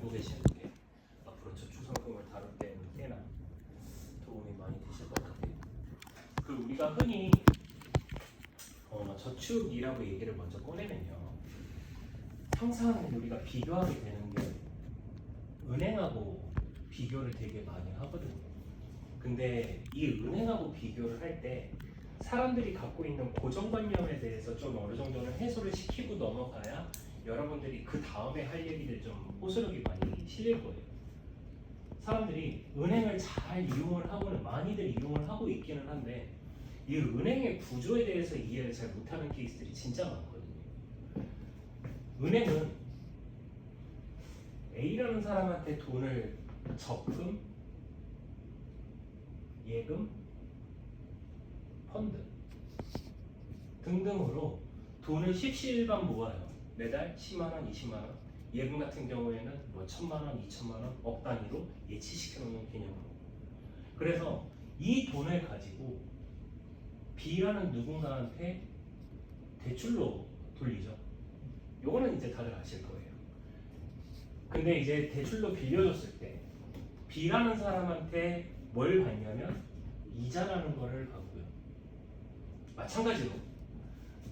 듣고 계시는 게 앞으로 저축상품을 다룰 때는 꽤나 도움이 많이 되실 것 같아요. 그 우리가 흔히 저축이라고 얘기를 먼저 꺼내면요, 항상 우리가 비교하게 되는 게 은행하고 비교를 되게 많이 하거든요. 근데 이 은행하고 비교를 할 때 사람들이 갖고 있는 고정관념에 대해서 좀 어느 정도는 해소를 시키고 넘어가야 여러분들이 그 다음에 할 얘기들 좀 호소력이 많이 실릴 거예요. 사람들이 은행을 잘 이용을 하고는 많이들 이용을 하고 있기는 한데 이 은행의 구조에 대해서 이해를 잘 못하는 케이스들이 진짜 많거든요. 은행은 A라는 사람한테 돈을 적금, 예금, 펀드 등등으로 돈을 십시일반 모아요. 매달 10만원, 20만원. 예금 같은 경우에는 뭐 1000만원, 2000만원, 억 단위로 예치시켜 놓는 개념으로. 그래서 이 돈을 가지고 B라는 누군가한테 대출로 돌리죠. 요거는 이제 다들 아실 거예요. 근데 이제 대출로 빌려줬을 때 B라는 사람한테 뭘 받냐면 이자라는 거를 받고요. 마찬가지로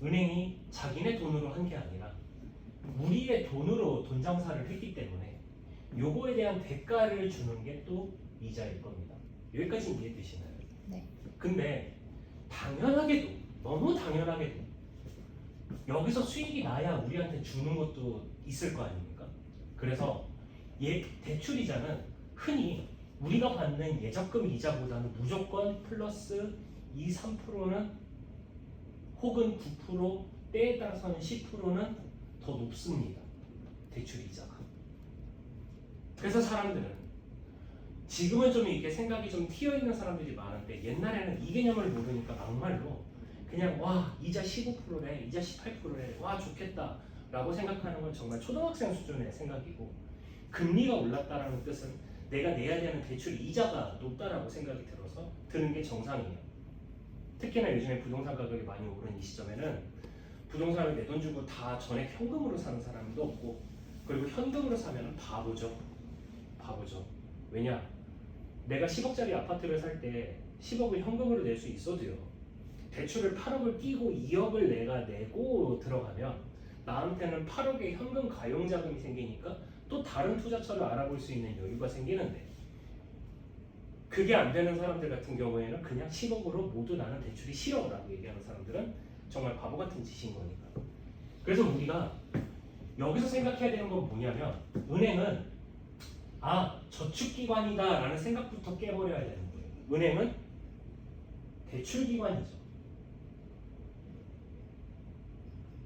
은행이 자기네 돈으로 한 게 아니라 우리의 돈으로 돈 장사를 했기 때문에 요거에 대한 대가를 주는 게 또 이자일 겁니다. 여기까지 이해되시나요? 네. 근데 당연하게도, 너무 당연하게도 여기서 수익이 나야 우리한테 주는 것도 있을 거 아닙니까? 그래서 대출이자는 흔히 우리가 받는 예적금 이자보다는 무조건 플러스 2, 3%는 혹은 9%, 때에 따라서는 10%는 더 높습니다. 대출 이자가. 그래서 사람들은 지금은 좀 이렇게 생각이 좀 튀어있는 사람들이 많은데 옛날에는 이 개념을 모르니까 막말로 그냥 와 이자 15%래, 이자 18%래, 와 좋겠다 라고 생각하는 건 정말 초등학생 수준의 생각이고, 금리가 올랐다라는 뜻은 내가 내야 되는 대출 이자가 높다라고 생각이 들어서 드는 게 정상이에요. 특히나 요즘에 부동산 가격이 많이 오른 이 시점에는 부동산을 내 돈 주고 다 전액 현금으로 사는 사람도 없고, 그리고 현금으로 사면 바보죠. 왜냐? 내가 10억짜리 아파트를 살 때 10억을 현금으로 낼 수 있어도요, 대출을 8억을 끼고 2억을 내가 내고 들어가면 나한테는 8억의 현금 가용자금이 생기니까 또 다른 투자처를 알아볼 수 있는 여유가 생기는데, 그게 안 되는 사람들 같은 경우에는 그냥 10억으로 모두 나는 대출이 싫어 라고 얘기하는 사람들은 정말 바보 같은 짓인 거니까. 그래서 우리가 여기서 생각해야 되는 건 뭐냐면, 은행은 저축기관이다 라는 생각부터 깨버려야 되는 거예요. 은행은 대출기관이죠.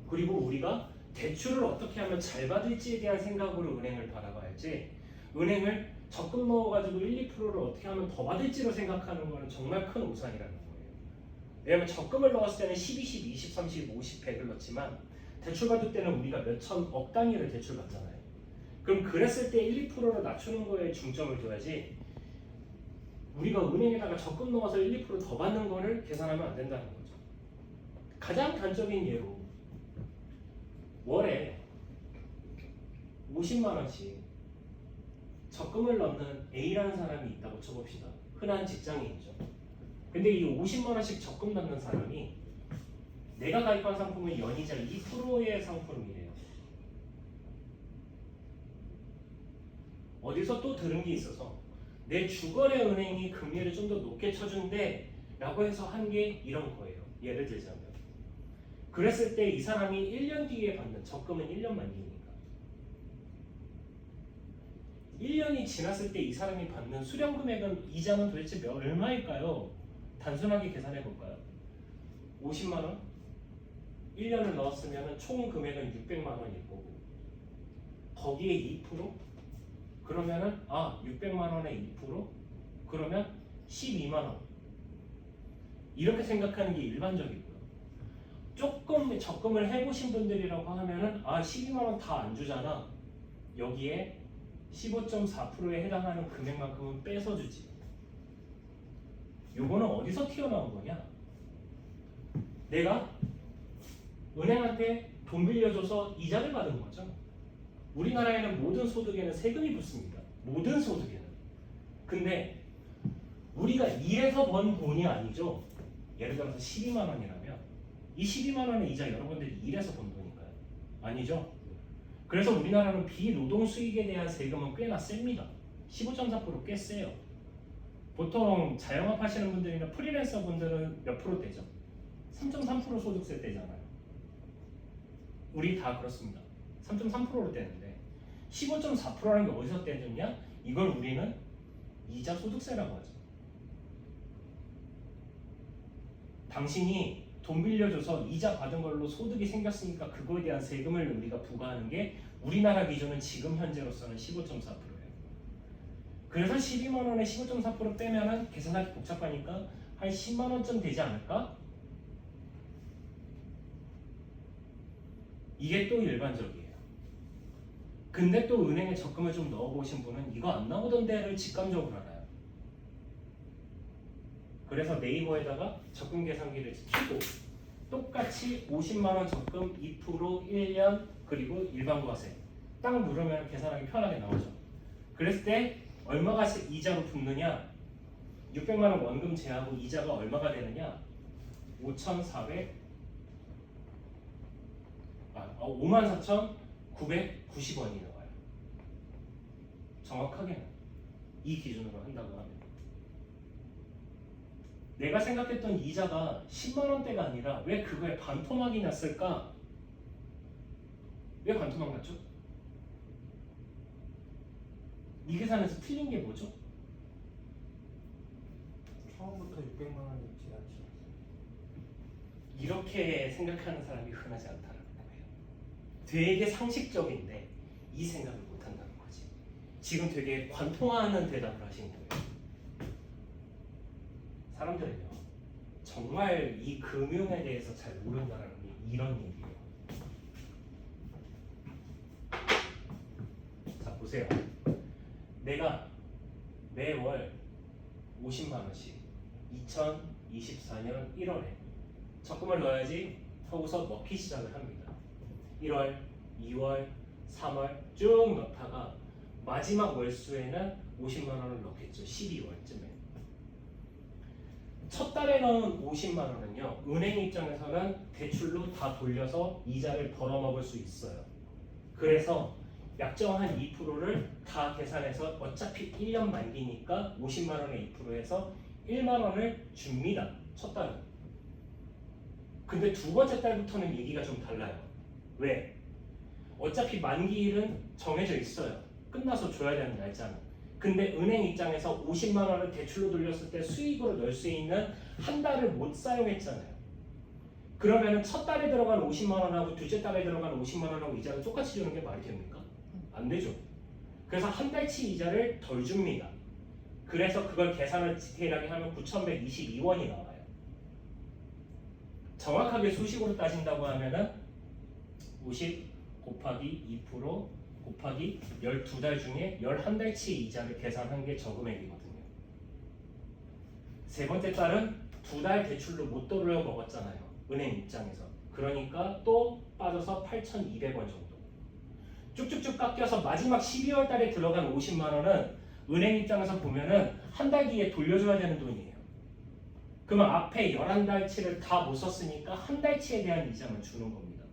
그리고 우리가 대출을 어떻게 하면 잘 받을지에 대한 생각으로 은행을 바라봐야지, 은행을 적금 넣어가지고 1, 2%를 어떻게 하면 더 받을지로 생각하는 거는 정말 큰 오산이라는 거예요. 왜냐하면 적금을 넣었을 때는 10, 20, 20, 30, 50, 100을 넣지만 대출 받을 때는 우리가 몇천억 단위를 대출 받잖아요. 그럼 그랬을 때 1, 2%를 낮추는 거에 중점을 둬야지, 우리가 은행에다가 적금 넣어서 1, 2%더 받는 거를 계산하면 안 된다는 거죠. 가장 단적인 예로 월에 50만 원씩 적금을 넣는 A라는 사람이 있다고 쳐봅시다. 흔한 직장인이죠. 근데 이 50만 원씩 적금 넣는 사람이 내가 가입한 상품은 연이자 2%의 상품이래요. 어디서 또 들은 게 있어서 내 주거래 은행이 금리를 좀 더 높게 쳐준대 라고 해서 한 게 이런 거예요. 예를 들자면 그랬을 때 이 사람이 1년 뒤에 받는, 적금은 1년 만기니까 1년이 지났을 때 이 사람이 받는 수령 금액은, 이자는 도대체 얼마일까요? 단순하게 계산해 볼까요? 50만 원? 1년을 넣었으면 총 금액은 600만 원일 거고, 거기에 2%? 그러면은 600만 원에 2%? 그러면 12만 원. 이렇게 생각하는 게 일반적이고요. 조금 적금을 해보신 분들이라고 하면은 12만 원 다 안 주잖아. 여기에 15.4%에 해당하는 금액만큼은 뺏어주지. 요거는 어디서 튀어나온 거냐? 내가 은행한테 돈 빌려줘서 이자를 받은 거죠. 우리나라에는 모든 소득에는 세금이 붙습니다. 모든 소득에는. 근데 우리가 일해서 번 돈이 아니죠. 예를 들어서 12만 원이라면 이 12만 원의 이자 여러분들이 일해서 번 돈인가요? 아니죠. 그래서 우리나라는 비노동 수익에 대한 세금은 꽤나 셉니다. 15.4%꽤 세요. 보통 자영업 하시는 분들이나 프리랜서 분들은 몇 프로대죠? 3.3% 소득세 떼잖아요. 우리 다 그렇습니다. 3.3%로 떼는데 15.4%라는 게 어디서 떼느냐? 이걸 우리는 이자 소득세라고 하죠. 당신이 돈 빌려줘서 이자 받은 걸로 소득이 생겼으니까 그거에 대한 세금을 우리가 부과하는 게 우리나라 기준은 지금 현재로서는 15.4%예요. 그래서 12만 원에 15.4% 빼면은 계산하기 복잡하니까 한 10만 원쯤 되지 않을까? 이게 또 일반적이에요. 근데 또 은행에 적금을 좀 넣어보신 분은 이거 안 나오던데를 직감적으로 알아요. 그래서 네이버에다가 적금 계산기를 키고 똑같이 50만 원 적금 2% 1년 그리고 일반과세 딱 누르면 계산하기 편하게 나오죠. 그랬을 때 얼마가 이자로 붙느냐? 600만 원 원금 제하고 이자가 얼마가 되느냐? 54,990원이 나와요. 정확하게는 이 기준으로 한다고 하면 내가 생각했던 이자가 10만 원대가 아니라 왜 그거에 반토막이 났을까? 왜 반토막 났죠? 이 계산에서 틀린 게 뭐죠? 처음부터 600만 원이 지나치. 이렇게 생각하는 사람이 흔하지 않다는 거예요. 되게 상식적인데 이 생각을 못 한다는 거지. 지금 되게 관통하는 대답을 하신 거예요. 사람들은요, 정말 이 금융에 대해서 잘 모른다는 게 이런 얘기예요. 자, 보세요. 내가 매월 50만 원씩 2024년 1월에 적금을 넣어야지 하고서 넣기 시작을 합니다. 1월, 2월, 3월 쭉 넣다가 마지막 월수에는 50만 원을 넣겠죠. 12월쯤에. 첫 달에 넣은 50만 원은요. 은행 입장에서는 대출로 다 돌려서 이자를 벌어먹을 수 있어요. 그래서 약정한 2%를 다 계산해서 어차피 1년 만기니까 50만 원에 2%해서 1만 원을 줍니다. 첫 달은. 근데 두 번째 달부터는 얘기가 좀 달라요. 왜? 어차피 만기일은 정해져 있어요. 끝나서 줘야 되는 날짜는. 근데 은행 입장에서 50만 원을 대출로 돌렸을 때 수익으로 넣을 수 있는 한 달을 못 사용했잖아요. 그러면 첫 달에 들어간 50만 원하고 둘째 달에 들어간 50만 원하고 이자를 똑같이 주는 게 말이 됩니까? 안 되죠. 그래서 한 달치 이자를 덜 줍니다. 그래서 그걸 계산을 디테일하게 하면 9,122원이 나와요. 정확하게 수식으로 따진다고 하면은 50 곱하기 2% 곱하기 12달 중에 11달치 이자를 계산한 게 저금액이거든요. 세 번째 달은 2달 대출로 못 돌려 먹었잖아요. 은행 입장에서. 그러니까 또 빠져서 8,200원 정도. 쭉쭉쭉 깎여서 마지막 12월 달에 들어간 50만 원은 은행 입장에서 보면은 한 달 뒤에 돌려줘야 되는 돈이에요. 그러면 앞에 11달치를 다 못 썼으니까 한 달치에 대한 이자만 주는 겁니다.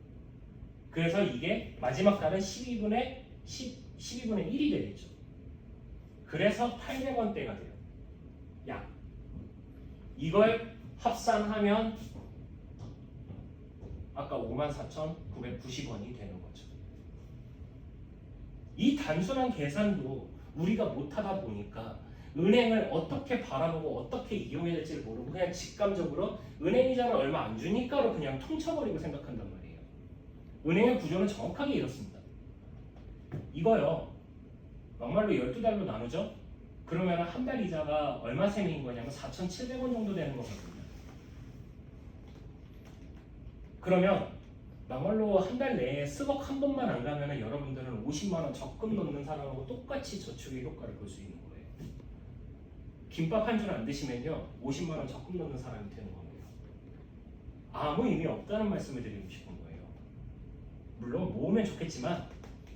그래서 이게 마지막 달은 12분의 1이 되겠죠. 그래서 800원대가 돼요. 약. 이걸 합산하면 아까 54,990원이 되는 거죠. 이 단순한 계산도 우리가 못하다 보니까 은행을 어떻게 바라보고 어떻게 이용해야 될지를 모르고 그냥 직감적으로 은행 이자를 얼마 안 주니까로 그냥 퉁쳐버리고 생각한단 말이에요. 은행의 구조는 정확하게 이렇습니다. 이거요. 막말로 12달로 나누죠? 그러면 한 달 이자가 얼마 셈인 거냐면 4,700원 정도 되는 거거든요. 그러면 막말로 한 달 내에 습억 한 번만 안 가면 여러분들은 50만 원 적금 넣는 사람하고 똑같이 저축의 효과를 볼 수 있는 거예요. 김밥 한 줄 안 드시면요 50만 원 적금 넣는 사람이 되는 겁니다. 아무 의미 없다는 말씀을 드리고 싶은 거예요. 물론 모으면 좋겠지만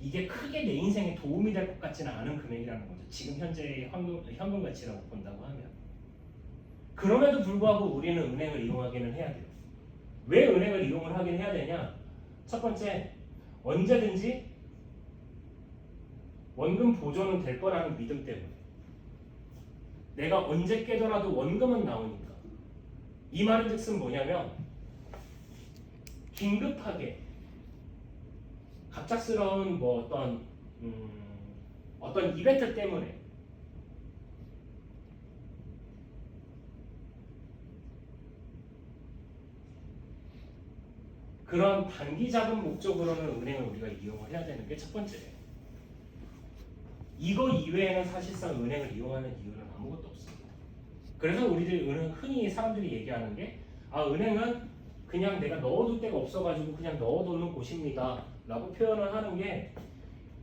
이게 크게 내 인생에 도움이 될 것 같지는 않은 금액이라는 거죠. 지금 현재의 현금 가치라고 본다고 하면. 그럼에도 불구하고 우리는 은행을 이용하기는 해야 돼요. 왜 은행을 이용을 하긴 해야 되냐? 첫 번째, 언제든지 원금 보존은 될 거라는 믿음 때문에. 내가 언제 깨더라도 원금은 나오니까. 이 말은 즉슨 뭐냐면 긴급하게 갑작스러운 뭐 어떤 이벤트 때문에 그런 단기 자금 목적으로는 은행을 우리가 이용을 해야 되는 게 첫 번째예요. 이거 이외에는 사실상 은행을 이용하는 이유는 아무것도 없습니다. 그래서 우리들 흔히 사람들이 얘기하는 게 은행은 그냥 내가 넣어둘 데가 없어가지고 그냥 넣어두는 곳입니다 라고 표현을 하는 게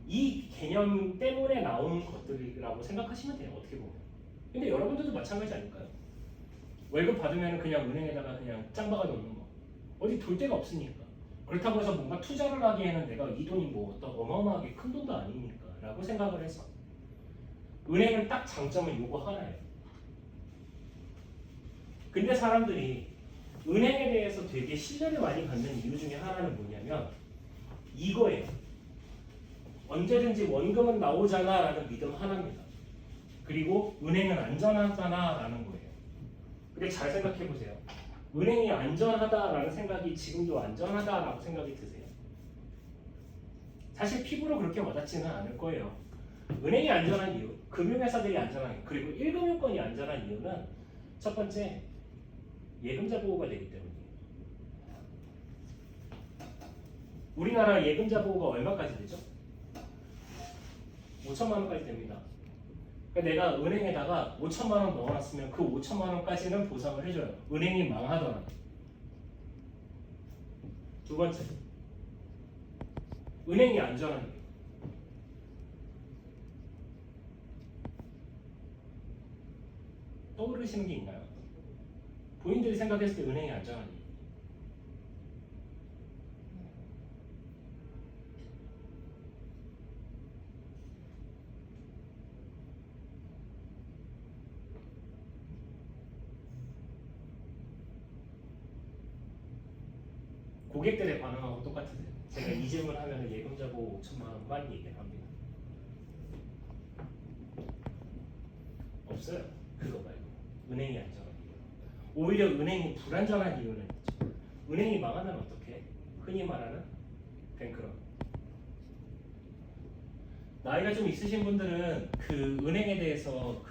이 개념 때문에 나오는 것들이라고 생각하시면 돼요. 어떻게 보면. 근데 여러분들도 마찬가지 아닐까요? 월급 받으면 그냥 은행에다가 그냥 짱 박아 놓는 거. 어디 둘 데가 없으니까. 그렇다고 해서 뭔가 투자를 하기에는 내가 이 돈이 뭐 어떤 어마어마하게 큰 돈도 아니니까 라고 생각을 해서 은행은 딱 장점은 요거 하나예요. 근데 사람들이 은행에 대해서 되게 신뢰를 많이 갖는 이유 중에 하나는 뭐냐면 이거예요. 언제든지 원금은 나오잖아 라는 믿음 하나입니다. 그리고 은행은 안전하잖아 라는 거예요. 근데 잘 생각해 보세요. 은행이 안전하다라는 생각이 지금도 안전하다라고 생각이 드세요? 사실 피부로 그렇게 와닿지는 않을 거예요. 은행이 안전한 이유, 금융회사들이 안전한 이유, 그리고 1금융권이 안전한 이유는 첫 번째, 예금자 보호가 되기 때문이에요. 우리나라 예금자 보호가 얼마까지 되죠? 5천만 원까지 됩니다. 그러니까 내가 은행에다가 5천만 원 넣어놨으면 그 5천만 원까지는 보상을 해줘요. 은행이 망하더라도. 두 번째, 은행이 안전한 이유. 떠오르시는 게 있나요? 본인들이 생각했을 때 은행이 안전한 이유. 고객들의 반응하고 똑같으세요. 제가 이 질문 하면 예금자 보호 5천만 원만 얘기를 합니다. 없어요. 그거 말고. 은행이 안전한 이유. 오히려 은행이 불안전한 이유는 있죠. 은행이 망하면 어떻게? 흔히 말하는 뱅크런. 나이가 좀 있으신 분들은 그 은행에 대해서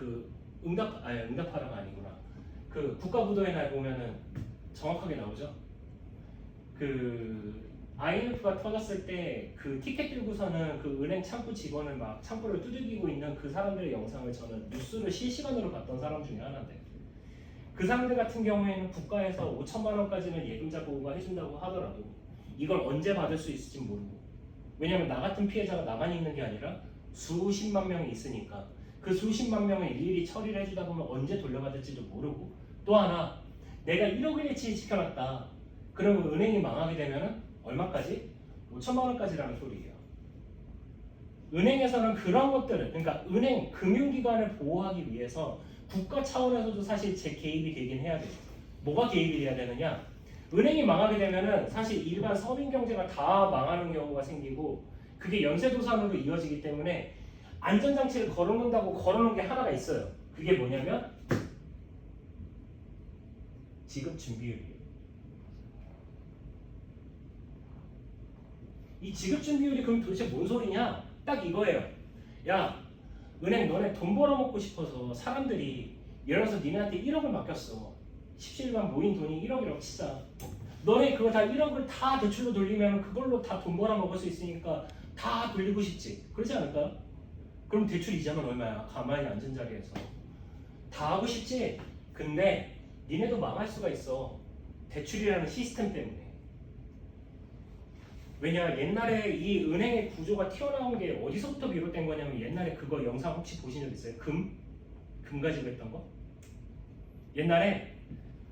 응답하라가 아니구나. 그 국가부도의 날 보면은 정확하게 나오죠. 그 IMF가 터졌을 때 그 티켓 들고서는 그 은행 창구 직원을 막 창구를 두들기고 있는 그 사람들의 영상을 저는 뉴스를 실시간으로 봤던 사람 중에 하나인데 그 사람들 같은 경우에는 국가에서 5천만 원까지는 예금자 보호가 해준다고 하더라도 이걸 언제 받을 수 있을지 모르고 왜냐면 나 같은 피해자가 나만 있는 게 아니라 수십만 명이 있으니까 그 수십만 명을 일일이 처리를 해주다 보면 언제 돌려받을지도 모르고 또 하나 내가 1억원어치 지켜놨다 그러면 은행이 망하게 되면 얼마까지? 5천만 원까지라는 소리예요. 은행에서는 그런 것들을 그러니까 은행 금융기관을 보호하기 위해서 국가 차원에서도 사실 제 개입이 되긴 해야 돼요. 뭐가 개입이 돼야 되느냐? 은행이 망하게 되면은 사실 일반 서민 경제가 다 망하는 경우가 생기고 그게 연쇄도산으로 이어지기 때문에 안전장치를 걸어놓는다고 걸어놓은 게 하나가 있어요. 그게 뭐냐면 지급준비율이에요. 이 지급준비율이 그럼 도대체 뭔 소리냐? 딱 이거예요. 야, 은행 너네 돈 벌어먹고 싶어서 사람들이 예를 들어서 니네한테 1억을 맡겼어. 17만 모인 돈이 1억이라고 치자. 너네 그거 다 1억을 다 대출로 돌리면 그걸로 다 돈 벌어먹을 수 있으니까 다 돌리고 싶지. 그렇지 않을까? 그럼 대출 이자는 얼마야? 가만히 앉은 자리에서. 다 하고 싶지? 근데 니네도 망할 수가 있어. 대출이라는 시스템 때문에. 왜냐 옛날에 이 은행의 구조가 튀어나온 게 어디서부터 비롯된 거냐면 옛날에 그거 영상 혹시 보신 적 있어요? 금 가지고 했던 거? 옛날에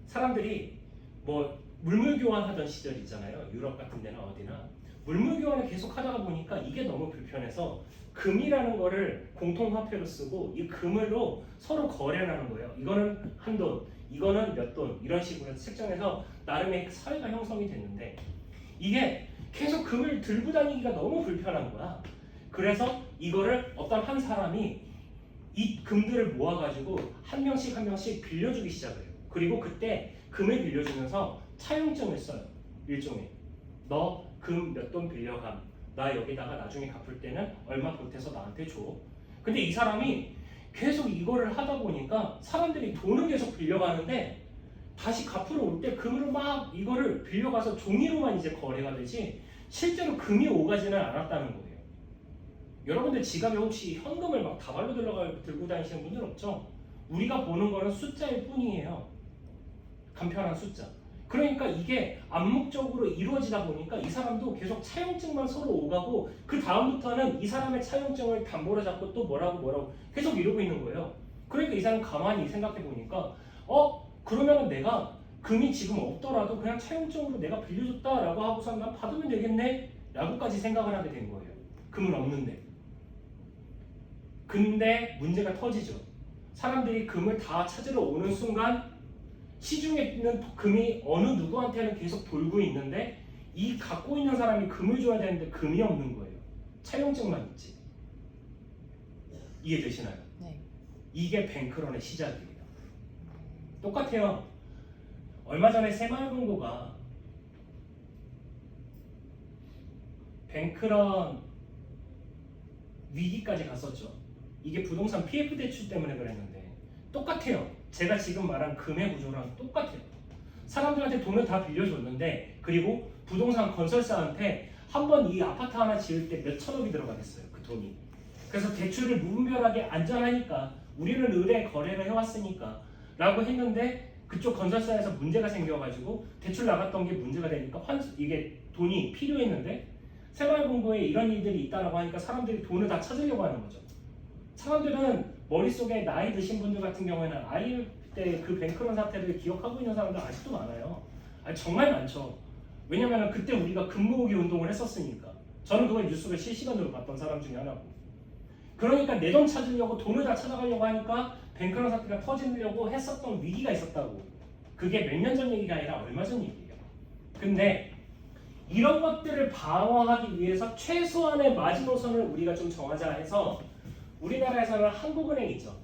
사람들이 뭐 물물 교환하던 시절 있잖아요. 유럽 같은 데나 어디나 물물 교환을 계속 하다가 보니까 이게 너무 불편해서 금이라는 거를 공통화폐로 쓰고 이 금으로 서로 거래를 하는 거예요. 이거는 한 돈, 이거는 몇 돈 이런 식으로 책정해서 나름의 사회가 형성이 됐는데 이게 계속 금을 들고 다니기가 너무 불편한 거야. 그래서 이거를 어떤 한 사람이 이 금들을 모아가지고 한 명씩 한 명씩 빌려주기 시작을 해요. 그리고 그때 금을 빌려주면서 차용증을 써요. 일종의 너 금 몇 돈 빌려감, 나 여기다가 나중에 갚을 때는 얼마 보태서 나한테 줘. 근데 이 사람이 계속 이거를 하다 보니까 사람들이 돈을 계속 빌려가는데 다시 갚으러 올 때 금으로 막 이거를 빌려가서 종이로만 이제 거래가 되지 실제로 금이 오가지는 않았다는 거예요. 여러분들 지갑에 혹시 현금을 막 다발로 들고 다니시는 분들 없죠? 우리가 보는 거는 숫자일 뿐이에요. 간편한 숫자. 그러니까 이게 암묵적으로 이루어지다 보니까 이 사람도 계속 차용증만 서로 오가고 그 다음부터는 이 사람의 차용증을 담보로 잡고 또 뭐라고 계속 이러고 있는 거예요. 그러니까 이 사람 가만히 생각해 보니까 그러면은 내가 금이 지금 없더라도 그냥 차용증으로 내가 빌려줬다라고 하고서 난 받으면 되겠네 라고까지 생각을 하게 된 거예요. 금은 없는데. 근데 문제가 터지죠. 사람들이 금을 다 찾으러 오는 순간 시중에 있는 금이 어느 누구한테는 계속 돌고 있는데 이 갖고 있는 사람이 금을 줘야 되는데 금이 없는 거예요. 차용증만 있지. 이해되시나요? 네. 이게 뱅크런의 시작이에요. 똑같아요. 얼마 전에 새마을금고가 뱅크런 위기까지 갔었죠. 이게 부동산 PF 대출 때문에 그랬는데 똑같아요. 제가 지금 말한 금의 구조랑 똑같아요. 사람들한테 돈을 다 빌려줬는데 그리고 부동산 건설사한테 한 번 이 아파트 하나 지을 때 몇 천억이 들어가겠어요. 그 돈이. 그래서 대출을 무분별하게 안전하니까 우리는 의뢰 거래를 해왔으니까 라고 했는데 그쪽 건설사에서 문제가 생겨가지고 대출 나갔던 게 문제가 되니까 이게 돈이 필요했는데 새마을금고에 이런 일들이 있다라고 하니까 사람들이 돈을 다 찾으려고 하는 거죠. 사람들은 머릿속에 나이 드신 분들 같은 경우에는 아이 때 그 뱅크런 사태를 기억하고 있는 사람들 아직도 많아요. 정말 많죠. 왜냐면 그때 우리가 금 모으기 운동을 했었으니까. 저는 그걸 뉴스를 실시간으로 봤던 사람 중에 하나고. 그러니까 내 돈 찾으려고 돈을 다 찾아가려고 하니까 뱅크런 사태가 터지려고 했었던 위기가 있었다고. 그게 몇 년 전 얘기가 아니라 얼마 전 얘기예요. 근데 이런 것들을 방어하기 위해서 최소한의 마지노선을 우리가 좀 정하자 해서 우리나라에서는 한국은행 있죠.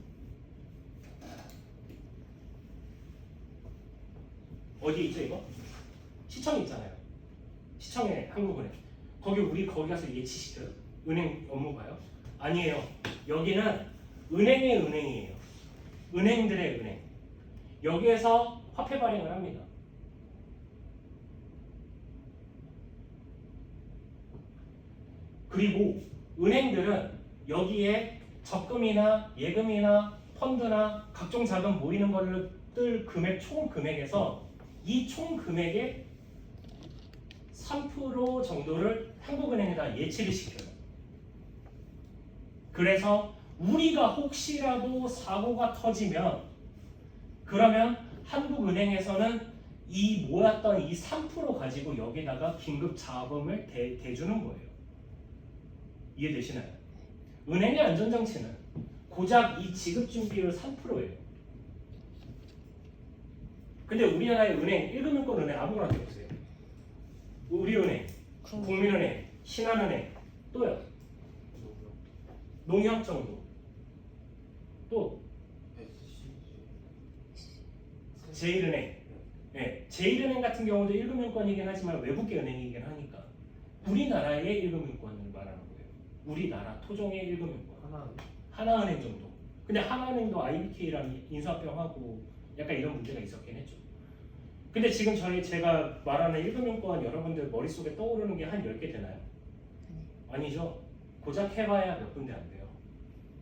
어디 있죠 이거? 시청 있잖아요. 시청에 한국은행. 거기 가서 예치시켜요? 은행 업무 봐요? 아니에요. 여기는 은행의 은행이에요. 은행들의 은행. 여기에서 화폐 발행을 합니다. 그리고 은행들은 여기에 적금이나 예금이나 펀드나 각종 자금 모이는 것들 금액 총 금액에서 이 총 금액의 3% 정도를 한국은행에다 예치를 시켜요. 그래서 우리가 혹시라도 사고가 터지면 그러면 한국은행에서는 이 모았던 이 3% 가지고 여기다가 긴급 자금을 대주는 거예요. 이해되시나요? 은행의 안전장치는 고작 이 지급준비율 3%예요. 근데 우리나라의 은행, 1금융권 은행 아무거나 대보세요. 우리은행, 국민은행, 신한은행, 또요. 농협 정도. 또 제일은행. 네, 제일은행 같은 경우도 1금융권이긴 하지만 외국계 은행이긴 하니까 우리나라의 1금융권을 말하는 거예요. 우리나라 토종의 1금융권. 하나은행 정도. 근데 하나은행도 IBK랑 인수합병하고 약간 이런 문제가 있었긴 했죠. 근데 지금 제가 말하는 1금융권 여러분들 머릿속에 떠오르는 게 한 10개 되나요? 아니죠. 고작 해봐야 몇 군데 안 돼요.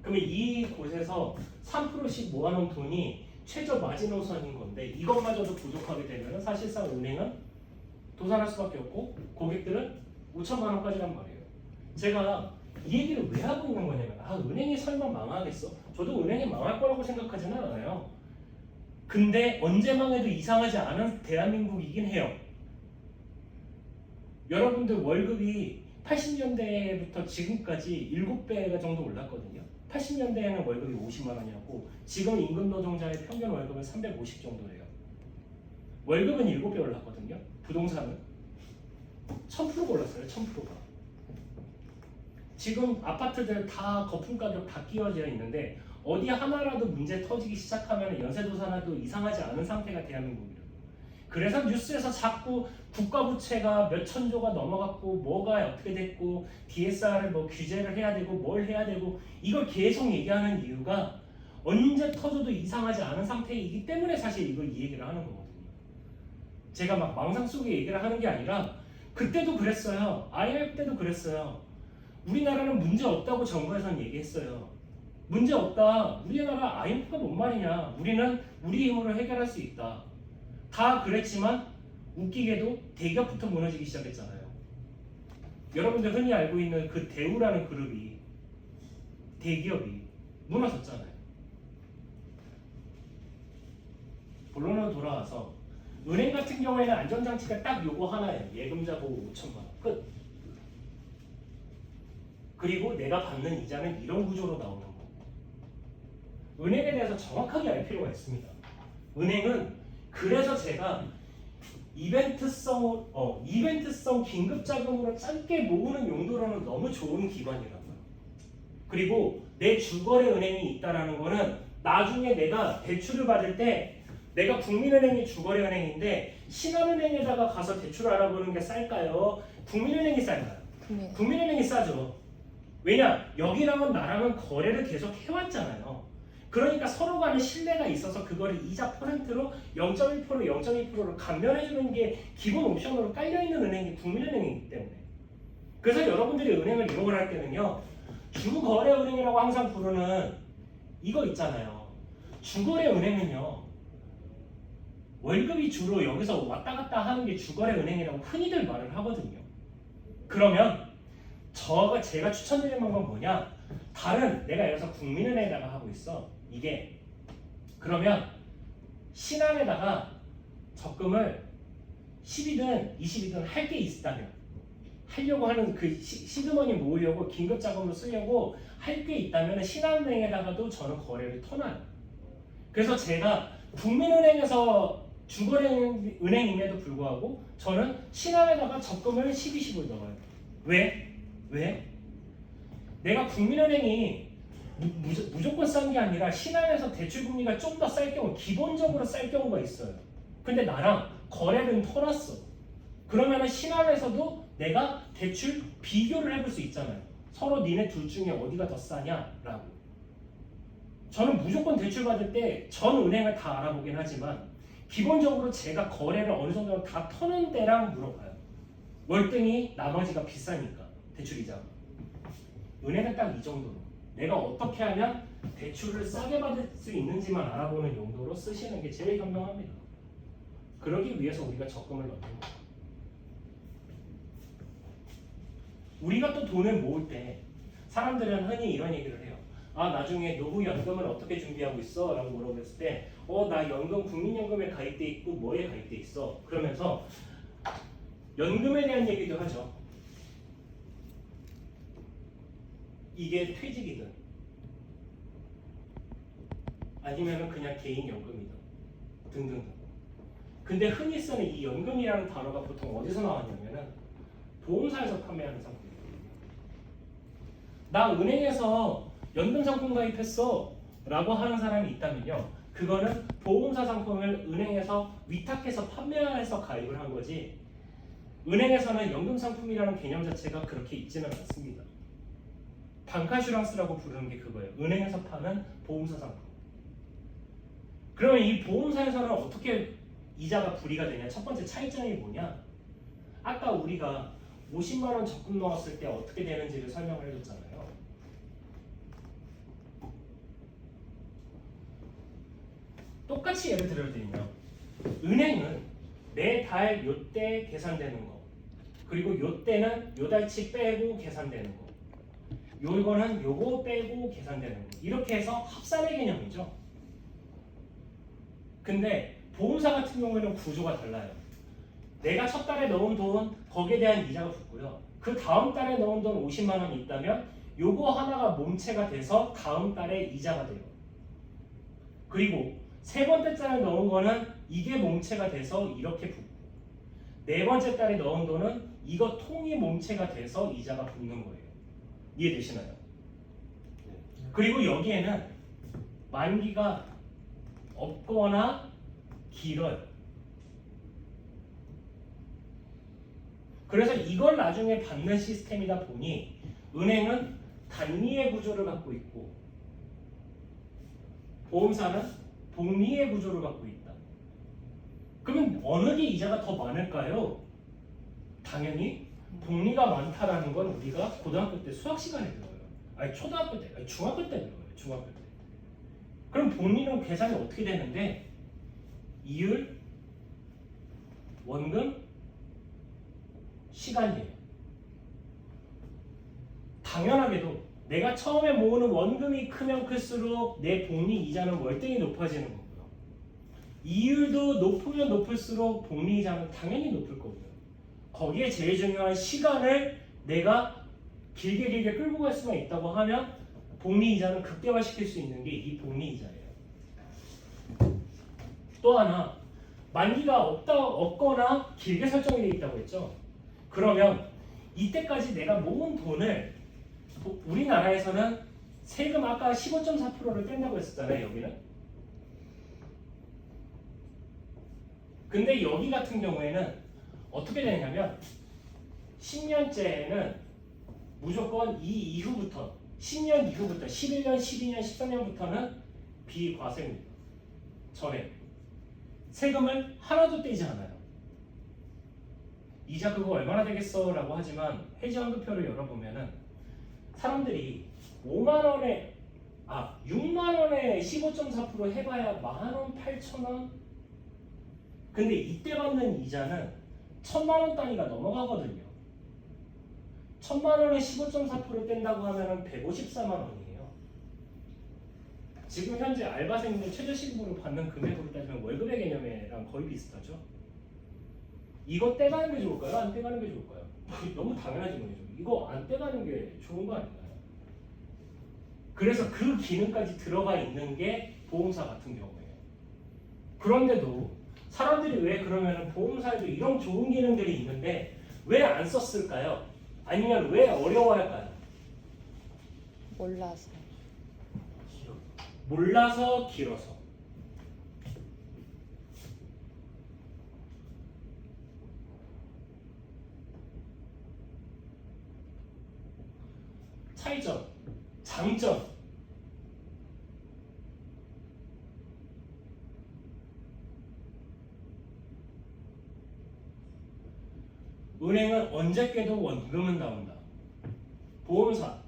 그러면 이 곳에서 3%씩 모아놓은 돈이 최저 마지노선인 건데 이것마저도 부족하게 되면 사실상 은행은 도산할 수밖에 없고 고객들은 5천만 원까지란 말이에요. 제가 이 얘기를 왜 하고 있는 거냐면 은행이 설마 망하겠어? 저도 은행이 망할 거라고 생각하지는 않아요. 근데 언제 망해도 이상하지 않은 대한민국이긴 해요. 여러분들 월급이 80년대부터 지금까지 7배가 정도 올랐거든요. 80년대에는 월급이 50만 원이었고 지금 임금 노동자의 평균 월급은 350 정도예요. 월급은 7배 올랐거든요. 부동산은 1000%가 올랐어요. 1000%가. 지금 아파트들 다 거품 가격 다 끼워져 있는데 어디 하나라도 문제 터지기 시작하면 연쇄도산화도 이상하지 않은 상태가 대한민국이에요. 그래서 뉴스에서 자꾸 국가 부채가 몇 천조가 넘어갔고 뭐가 어떻게 됐고 DSR을 뭐 규제를 해야 되고 뭘 해야 되고 이걸 계속 얘기하는 이유가 언제 터져도 이상하지 않은 상태이기 때문에 사실 이걸 이 얘기를 하는 거거든요. 제가 막 망상 속에 얘기를 하는 게 아니라 그때도 그랬어요. IMF 때도 그랬어요. 우리나라는 문제 없다고 정부에서는 얘기했어요. 문제 없다. 우리나라 IMF가 뭔 말이냐. 우리는 우리 힘으로 해결할 수 있다. 다 그랬지만 웃기게도 대기업부터 무너지기 시작했잖아요. 여러분들 흔히 알고 있는 그 대우라는 그룹이 대기업이 무너졌잖아요. 본론으로 돌아와서 은행 같은 경우에는 안전장치가 딱 요거 하나예요. 예금자 보호 5천만 원. 끝. 그리고 내가 받는 이자는 이런 구조로 나오는 거고. 은행에 대해서 정확하게 알 필요가 있습니다. 은행은 그래서 제가 이벤트성 긴급자금으로 짧게 모으는 용도로는 너무 좋은 기관이라고요. 그리고 내 주거래 은행이 있다라는 거는 나중에 내가 대출을 받을 때 내가 국민은행이 주거래 은행인데 신한은행에다가 가서 대출 알아보는 게 쌀까요? 국민은행이 쌀까요? 국민은행이 싸죠. 왜냐? 여기랑은 나랑은 거래를 계속 해왔잖아요. 그러니까 서로 간에 신뢰가 있어서 그거를 이자 퍼센트로 0.1%, 0.2%를 감면해주는 게 기본 옵션으로 깔려있는 은행이 국민은행이기 때문에. 그래서 여러분들이 은행을 이용을 할 때는요. 주거래은행이라고 항상 부르는 이거 있잖아요. 주거래은행은요. 월급이 주로 여기서 왔다 갔다 하는 게 주거래은행이라고 흔히들 말을 하거든요. 그러면 제가 추천드리는 방법은 뭐냐? 다른 내가 여기서 국민은행에다가 하고 있어. 이게 그러면 신한에다가 적금을 10이든 20이든 할 게 있다면 하려고 하는 그 시드머니 모으려고 긴급자금으로 쓰려고 할 게 있다면 신한은행에다가도 저는 거래를 터놔요. 그래서 제가 국민은행에서 주거래은행임에도 불구하고 저는 신한에다가 적금을 10, 20을 넣어요. 왜? 내가 국민은행이 무조건 싼 게 아니라 신한에서 대출금리가 좀 더 쌀 경우 기본적으로 쌀 경우가 있어요. 근데 나랑 거래를 털었어. 그러면은 신한에서도 내가 대출 비교를 해볼 수 있잖아요. 서로 니네 둘 중에 어디가 더 싸냐라고. 저는 무조건 대출 받을 때 전 은행을 다 알아보긴 하지만 기본적으로 제가 거래를 어느 정도 다 터는 데랑 물어봐요. 월등히 나머지가 비싸니까 대출이자. 은행은 딱 이 정도로. 내가 어떻게 하면 대출을 싸게 받을 수 있는지만 알아보는 용도로 쓰시는 게 제일 현명합니다. 그러기 위해서 우리가 적금을 넣는 거예요. 우리가 또 돈을 모을 때 사람들은 흔히 이런 얘기를 해요. 아, 나중에 노후연금을 어떻게 준비하고 있어? 라고 물어봤을 때 나 연금, 국민연금에 가입돼 있고 뭐에 가입돼 있어? 그러면서 연금에 대한 얘기도 하죠. 이게 퇴직이든 아니면 그냥 개인연금이든 등등등. 근데 흔히 쓰는 이 연금이라는 단어가 보통 어디서 나왔냐면은 보험사에서 판매하는 상품이에요. 나 은행에서 연금 상품 가입했어 라고 하는 사람이 있다면요. 그거는 보험사 상품을 은행에서 위탁해서 판매해서 가입을 한 거지 은행에서는 연금 상품이라는 개념 자체가 그렇게 있지는 않습니다. 방카슈랑스라고 부르는 게 그거예요. 은행에서 파는 보험사 상품. 그러면 이 보험사에서는 어떻게 이자가 불이가 되냐? 첫 번째 차이점이 뭐냐? 아까 우리가 50만 원 적금 넣었을 때 어떻게 되는지를 설명을 해줬잖아요. 똑같이 예를 들어드리면 은행은 매달 요때 계산되는 거 그리고 요때는 요 달치 빼고 계산되는 거 요거는 요거 빼고 계산되는 거 이렇게 해서 합산의 개념이죠. 근데 보험사 같은 경우에는 구조가 달라요. 내가 첫 달에 넣은 돈 거기에 대한 이자가 붙고요. 그 다음 달에 넣은 돈 50만 원이 있다면 요거 하나가 몸체가 돼서 다음 달에 이자가 돼요. 그리고 세 번째 달에 넣은 거는 이게 몸체가 돼서 이렇게 붙고 네 번째 달에 넣은 돈은 이거 통이 몸체가 돼서 이자가 붙는 거예요. 이해되시나요? 네. 그리고 여기에는 만기가 없거나 길어요. 그래서 이걸 나중에 받는 시스템이다 보니 은행은 단리의 구조를 갖고 있고 보험사는 복리의 구조를 갖고 있다. 그러면 어느 게 이자가 더 많을까요? 당연히 복리가 많다라는 건 우리가 고등학교 때 수학 시간에 배워요. 아니 초등학교 때, 아니 중학교 때 배워요. 중학교 때. 그럼 복리는 계산이 어떻게 되는데 이율, 원금, 시간이에요. 당연하게도 내가 처음에 모으는 원금이 크면 클수록 내 복리 이자는 월등히 높아지는 거고요. 이율도 높으면 높을수록 복리 이자는 당연히 높을 거고요. 거기에 제일 중요한 시간을 내가 길게 끌고 갈 수가 있다고 하면 복리 이자는 극대화시킬 수 있는 게 이 복리 이자예요. 또 하나 만기가 없거나 길게 설정이 되어 있다고 했죠. 그러면 이때까지 내가 모은 돈을 우리나라에서는 세금 아까 15.4%를 뗀다고 했었잖아요. 여기는. 근데 여기 같은 경우에는 어떻게 되냐면 10년째에는 무조건 이 이후부터 10년 이후부터 11년, 12년, 13년부터는 비과세입니다. 전액. 세금을 하나도 떼지 않아요. 이자 그거 얼마나 되겠어? 라고 하지만 해지환급표를 열어보면은 사람들이 6만원에 15.4% 해봐야 10,000원, 8,000원? 근데 이때 받는 이자는 1,000만원 단위가 넘어가거든요. 1,000만원에 15.4% 뗀다고 하면은 154만원이에요. 지금 현재 알바생들 최저시급으로 받는 금액으로 따지면 월급의 개념이랑 거의 비슷하죠. 이거 떼가는 게 좋을까요? 안 떼가는 게 좋을까요? 너무 당연한 질문이죠. 이거 안 떼가는 게 좋은 거 아닌가요? 그래서 그 기능까지 들어가 있는 게 보험사 같은 경우예요. 그런데도 사람들이 왜 그러면 보험사에도 이런 좋은 기능들이 있는데 왜 안 썼을까요? 아니면 왜 어려워할까요? 몰라서. 몰라서 길어서. 차이점, 장점. 은행은 언제 깨도 원금은 나온다. 보험사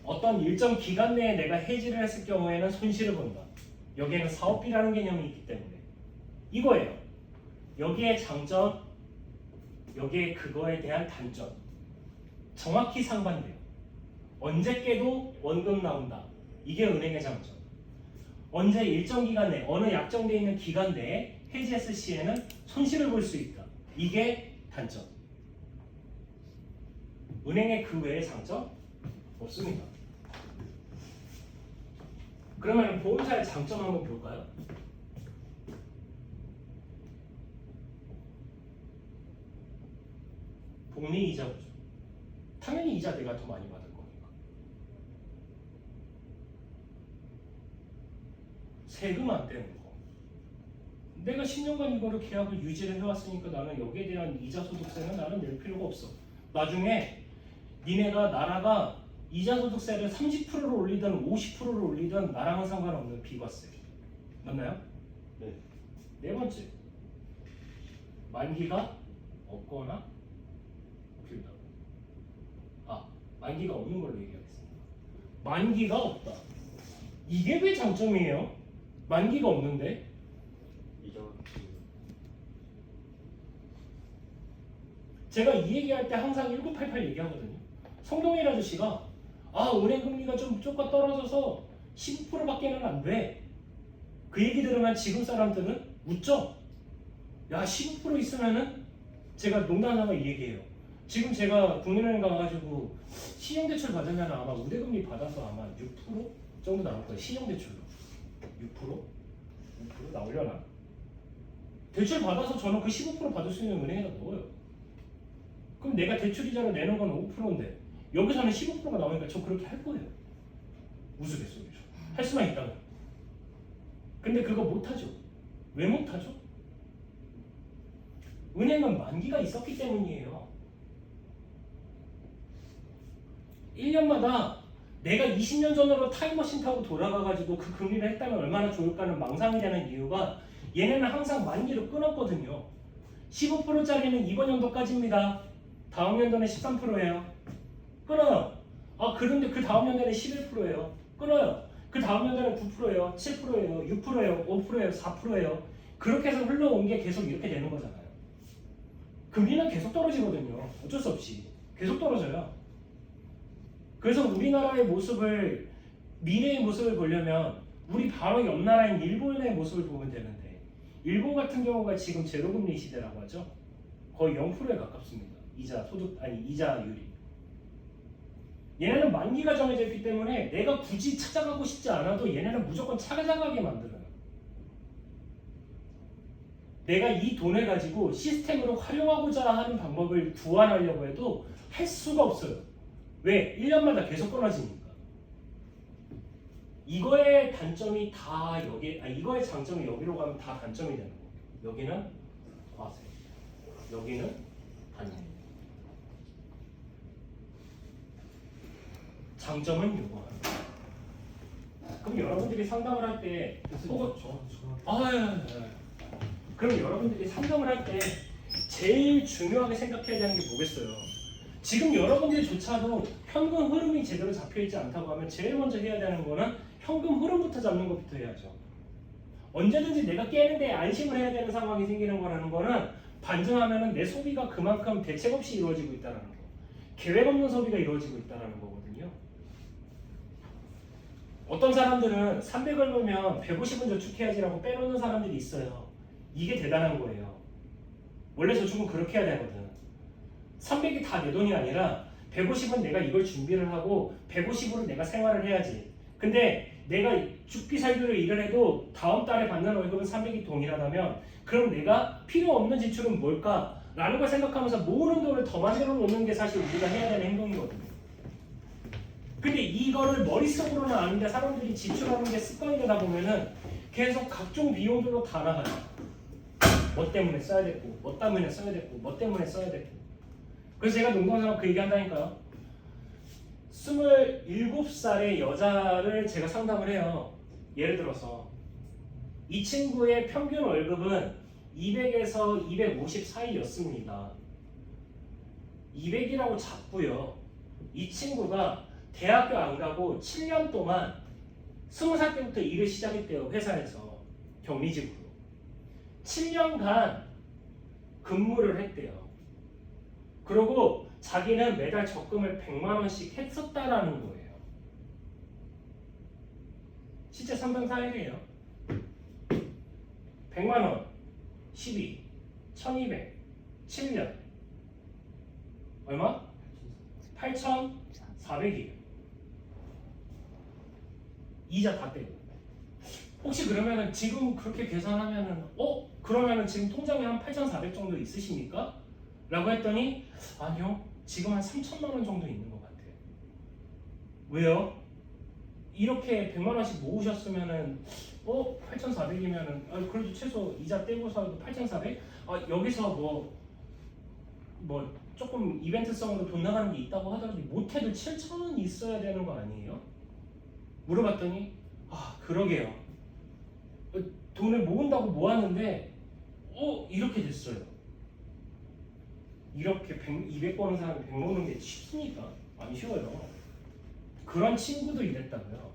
어떤 일정 기간 내에 내가 해지를 했을 경우에는 손실을 본다. 여기에는 사업비라는 개념이 있기 때문에 이거예요. 여기에 장점, 여기에 그거에 대한 단점. 정확히 상반돼요. 언제 깨도 원금 나온다. 이게 은행의 장점. 언제 일정 기간 내, 어느 약정되어 있는 기간 내에 해지했을 시에는 손실을 볼 수 있다. 이게 단점. 은행의 그 외의 장점? 없습니다. 그러면 보험사의 장점 한번 볼까요? 복리 이자 보죠. 당연히 이자 내가 더 많이 받을 거니까. 세금 안 떼는 거. 내가 10년간 이거를 계약을 유지를 해왔으니까 나는 여기에 대한 이자 소득세는 나는 낼 필요가 없어. 나중에 니네가 나라가 이자 소득세를 30%를 올리든 50%를 올리든 나랑은 상관없는 비과세. 맞나요? 네. 네 번째. 만기가 없거나 길다. 만기가 없는 걸로 얘기하겠습니다. 만기가 없다. 이게 왜 장점이에요? 만기가 없는데? 제가 이 얘기할 때 항상 1988 얘기하거든요. 성동일 아저씨가 은행 금리가 좀 조금 떨어져서 15%밖에는 안 돼. 그 얘기 들으면 지금 사람들은 웃죠? 야, 15% 있으면은 제가 농담하고 이 얘기해요. 지금 제가 국민은행 가가지고 신용대출 받으면 아마 우대금리 받아서 아마 6% 정도 나올 거예요. 신용대출로 6%? 5% 나오려나? 대출 받아서 저는 그 15% 받을 수 있는 은행에다 넣어요. 그럼 내가 대출이자로 내는 건 5%인데 여기서는 15%가 나오니까 저 그렇게 할 거예요. 우스갯소리죠. 할 수만 있다면. 근데 그거 못하죠. 왜 못하죠? 은행은 만기가 있었기 때문이에요. 1년마다 내가 20년 전으로 타임머신 타고 돌아가가지고 그 금리를 했다면 얼마나 좋을까는 망상이 되는 이유가 얘네는 항상 만기로 끊었거든요. 15%짜리는 이번 연도까지입니다. 다음 연도는 13%예요. 끊어요. 아, 그런데 그 다음 연도는 11%예요. 끊어요. 그 다음 연도는 9%예요. 7%예요. 6%예요. 5%예요. 4%예요. 그렇게 해서 흘러온 게 계속 이렇게 되는 거잖아요. 금리는 계속 떨어지거든요. 어쩔 수 없이. 계속 떨어져요. 그래서 우리나라의 모습을, 미래의 모습을 보려면 우리 바로 옆 나라인 일본의 모습을 보면 되는데, 일본 같은 경우가 지금 제로금리 시대라고 하죠. 거의 0%에 가깝습니다. 이자율이. 얘네는 만기가 정해져 있기 때문에 내가 굳이 찾아가고 싶지 않아도 얘네는 무조건 찾아가게 만들어요. 내가 이 돈을 가지고 시스템으로 활용하고자 하는 방법을 구안하려고 해도 할 수가 없어요. 왜? 1년마다 계속 끊어지니까. 이거의 단점이 다 여기, 이거의 장점이 여기로 가면 다 단점이 되는 거예요. 여기는 과세, 여기는 단점. 장점은 이거. 그럼 여러분들이 상담을 할 때, 그럼 여러분들이 상담을 할 때 제일 중요하게 생각해야 되는 게 뭐겠어요? 지금 여러분들조차도 현금 흐름이 제대로 잡혀있지 않다고 하면 제일 먼저 해야 되는 거는 현금 흐름부터 잡는 것부터 해야죠. 언제든지 내가 깨는데 안심을 해야 되는 상황이 생기는 거라는 거는 반증하면은 내 소비가 그만큼 대책 없이 이루어지고 있다는 거, 계획 없는 소비가 이루어지고 있다는 거거든요. 어떤 사람들은 300을 넣으면 150은 저축해야지라고 빼놓는 사람들이 있어요. 이게 대단한 거예요. 원래 저축은 그렇게 해야 되거든. 300이 다 내 돈이 아니라 150은 내가 이걸 준비를 하고 150으로 내가 생활을 해야지. 근데 내가 죽기 살기로 일을 해도 다음 달에 받는 월급은 300이 동일하다면 그럼 내가 필요 없는 지출은 뭘까? 라는 걸 생각하면서 모으는 돈을 더 만들어 놓는 게 사실 우리가 해야 되는 행동이거든요. 근데 이거를 머릿속으로는 아는데 사람들이 지출하는 게 습관이 되다 보면은 계속 각종 비용들로 다 나가요. 뭐 때문에 써야 됐고, 뭐 때문에 써야 됐고, 뭐 때문에 써야 됐고. 그래서 제가 농담삼아 그 얘기 한다니까요. 27살의 여자를 제가 상담을 해요. 예를 들어서 이 친구의 평균 월급은 200에서 250 사이였습니다. 200이라고 잡고요. 이 친구가 대학교 안 가고 7년 동안 20살 때부터 일을 시작했대요. 회사에서 격리직으로 7년간 근무를 했대요. 그리고 자기는 매달 적금을 100만 원씩 했었다라는 거예요. 실제 상담사례예요. 100만 원, 12, 1200, 7년 얼마? 8,400이에요. 이자 다 떼고. 혹시 그러면은 지금 그렇게 계산하면은 그러면은 지금 통장에 한 8,400 정도 있으십니까? 라고 했더니 아니요, 지금 한 3천만 원 정도 있는 것 같아요. 왜요? 이렇게 100만 원씩 모으셨으면은 8,400이면은 그래도 최소 이자 떼고서도 8,400? 여기서 뭐 조금 이벤트성으로 돈 나가는 게 있다고 하더라도 못해도 7,000원 있어야 되는 거 아니에요? 물어봤더니 그러게요. 돈을 모은다고 모았는데 이렇게 됐어요. 이렇게 200 버는 사람이 100 모으는 게 쉽습니까? 안 쉬워요. 그런 친구도 이랬다고요.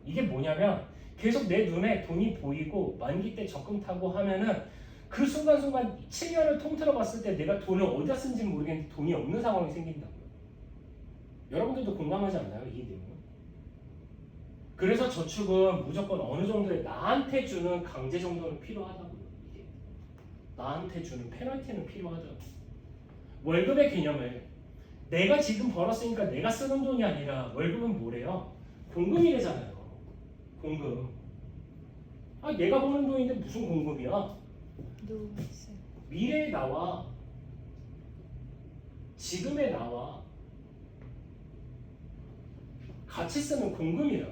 이게 뭐냐면 계속 내 눈에 돈이 보이고 만기 때 적금 타고 하면은 그 순간순간 7년을 통틀어 봤을 때 내가 돈을 어디다 쓴지 모르겠는데 돈이 없는 상황이 생긴다고요. 여러분들도 공감하지 않나요? 이 내용은? 그래서 저축은 무조건 어느 정도의 나한테 주는 강제 정도는 필요하다고요. 이게 나한테 주는 페널티는 필요하다고. 월급의 개념을 내가 지금 벌었으니까 내가 쓰는 돈이 아니라 월급은 뭐래요? 공금이래잖아요. 공금. 아 얘가 버는 돈인데 무슨 공금이야? 미래의 나와 지금의 나와 같이 쓰는 공금이야.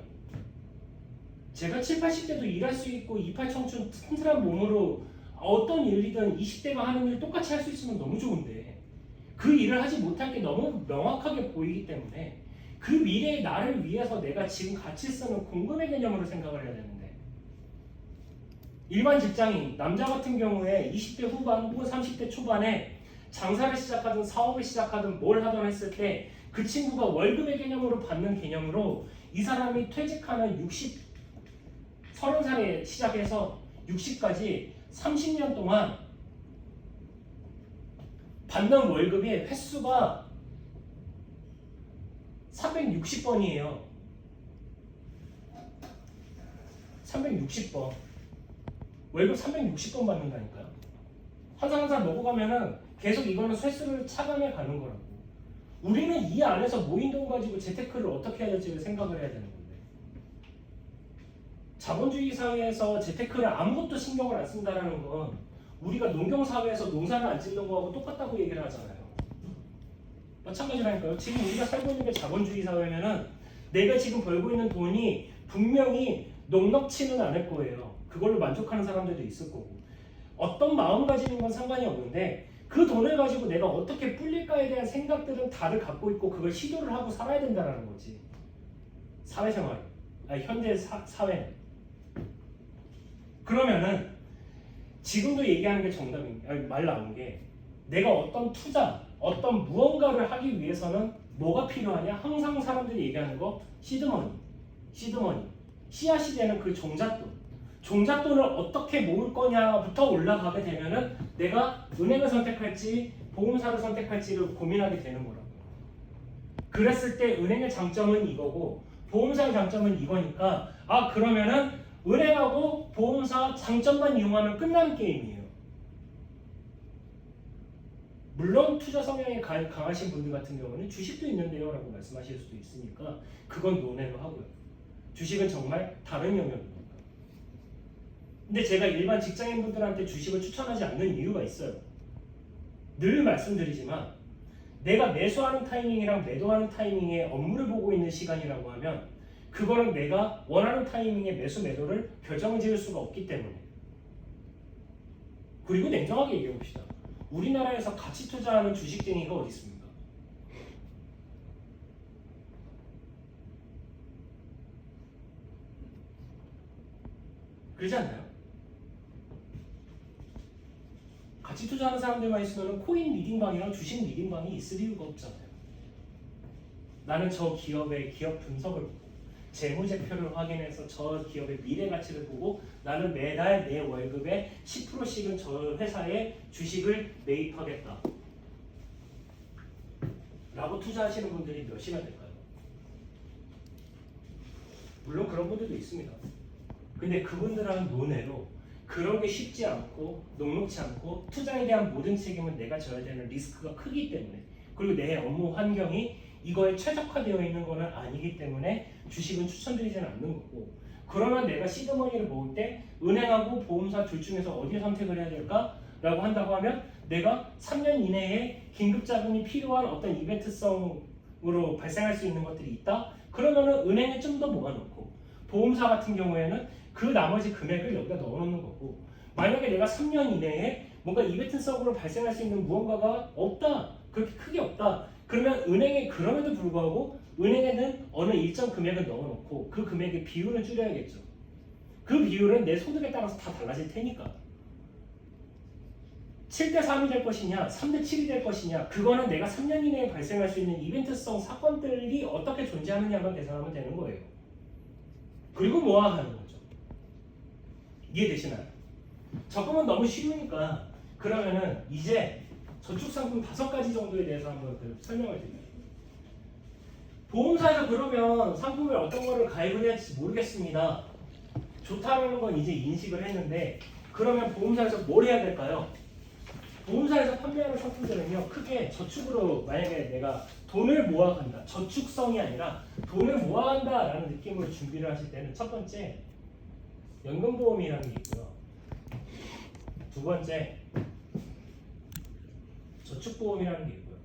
제가 7, 80대도 일할 수 있고 28 청춘 튼튼한 몸으로 어떤 일이든 20대가 하는 일 똑같이 할 수 있으면 너무 좋은데 그 일을 하지 못할 게 너무 명확하게 보이기 때문에 그 미래의 나를 위해서 내가 지금 같이 쓰는 공금의 개념으로 생각을 해야 되는데 일반 직장인, 남자 같은 경우에 20대 후반 혹은 30대 초반에 장사를 시작하든 사업을 시작하든 뭘 하든 했을 때 그 친구가 월급의 개념으로 받는 개념으로 이 사람이 퇴직하는 30살에 시작해서 60까지 30년 동안 받는 월급의 횟수가 360번이에요. 360번. 월급 360번 받는다니까요. 항상 먹어가면은 계속 이거는 횟수를 차감해 가는 거라고. 우리는 이 안에서 모인 돈 가지고 재테크를 어떻게 해야 될지를 생각을 해야 되는 건데 자본주의 사회에서 재테크를 아무것도 신경을 안 쓴다는 건 우리가 농경사회에서 농사를 안 짓는 거하고 똑같다고 얘기를 하잖아요. 마찬가지라니까요. 지금 우리가 살고 있는 게 자본주의 사회면은 내가 지금 벌고 있는 돈이 분명히 넉넉치는 않을 거예요. 그걸로 만족하는 사람들도 있을 거고 어떤 마음 가지는 건 상관이 없는데 그 돈을 가지고 내가 어떻게 불릴까에 대한 생각들은 다들 갖고 있고 그걸 시도를 하고 살아야 된다는 거지. 사회생활, 현대 사회는. 그러면은 지금도 얘기하는 게 정답입니다. 말 나온 게 내가 어떤 투자, 어떤 무언가를 하기 위해서는 뭐가 필요하냐? 항상 사람들이 얘기하는 거 시드머니. 씨앗이 되는 그 종잣돈. 종잣돈을 어떻게 모을 거냐부터 올라가게 되면은 내가 은행을 선택할지 보험사를 선택할지를 고민하게 되는 거라고요. 그랬을 때 은행의 장점은 이거고 보험사의 장점은 이거니까 그러면은 은행하고 보험사 장점만 이용하면 끝나는 게임이에요. 물론 투자 성향이 강하신 분들 같은 경우는 주식도 있는데요 라고 말씀하실 수도 있으니까 그건 논외로 하고요. 주식은 정말 다른 영역입니다. 근데 제가 일반 직장인분들한테 주식을 추천하지 않는 이유가 있어요. 늘 말씀드리지만 내가 매수하는 타이밍이랑 매도하는 타이밍에 업무를 보고 있는 시간이라고 하면 그거는 내가 원하는 타이밍에 매수 매도를 결정을 지을 수가 없기 때문에. 그리고 냉정하게 얘기해 봅시다. 우리나라에서 가치 투자하는 주식쟁이가 어디 있습니까? 그러지 않나요? 가치 투자하는 사람들만 있으면 코인 리딩방이랑 주식 리딩방이 있을 이유가 없잖아요. 나는 저 기업의 기업 분석을 보고 재무제표를 확인해서 저 기업의 미래 가치를 보고 나는 매달 내 월급의 10%씩은 저 회사의 주식을 매입하겠다 라고 투자하시는 분들이 몇이나 될까요? 물론 그런 분들도 있습니다. 근데 그분들하고는 논외로 그런 게 쉽지 않고 녹록지 않고 투자에 대한 모든 책임은 내가 져야 되는 리스크가 크기 때문에 그리고 내 업무 환경이 이거에 최적화되어 있는 것은 아니기 때문에 주식은 추천드리지는 않는 거고 그러면 내가 시드머니를 모을 때 은행하고 보험사 둘 중에서 어디를 선택을 해야 될까? 라고 한다고 하면 내가 3년 이내에 긴급자금이 필요한 어떤 이벤트성으로 발생할 수 있는 것들이 있다? 그러면은 은행에 좀 더 모아놓고 보험사 같은 경우에는 그 나머지 금액을 여기다 넣어놓는 거고 만약에 내가 3년 이내에 뭔가 이벤트성으로 발생할 수 있는 무언가가 없다 그렇게 크게 없다 그러면 은행에 그럼에도 불구하고 은행에는 어느 일정 금액을 넣어놓고 그 금액의 비율을 줄여야겠죠. 그 비율은 내 소득에 따라서 다 달라질 테니까 7대3이 될 것이냐 3대7이 될 것이냐 그거는 내가 3년 이내에 발생할 수 있는 이벤트성 사건들이 어떻게 존재하느냐만 계산하면 되는 거예요. 그리고 모아가는 거죠. 이해되시나요? 적으면 너무 쉬우니까 그러면은 이제 저축상품 5가지 정도에 대해서 한번 설명을 드릴게요. 보험사에서 그러면 상품에 어떤 거를 가입을 해야 할지 모르겠습니다. 좋다는 건 이제 인식을 했는데 그러면 보험사에서 뭘 해야 될까요? 보험사에서 판매하는 상품들은요 크게 저축으로 만약에 내가 돈을 모아간다 저축성이 아니라 돈을 모아간다 라는 느낌으로 준비를 하실 때는 첫 번째 연금보험이라는 게 있고요 두 번째 저축보험이라는 게 있고요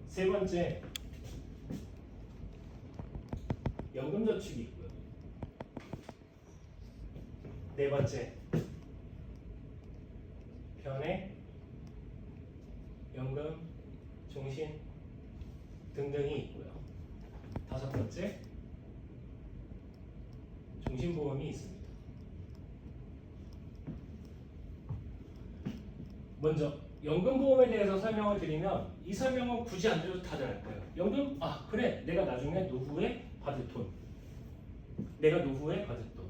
세 번째 연금저축이 있고요 네 번째 변액, 연금, 종신 등등이 있고요. 다섯 번째, 종신보험이 있습니다. 먼저 연금보험에 대해서 설명을 드리면 이 설명은 굳이 안 드려도 다들 알 거예요. 연금? 아 그래 내가 나중에 노후에 받을 돈. 내가 노후에 받을 돈.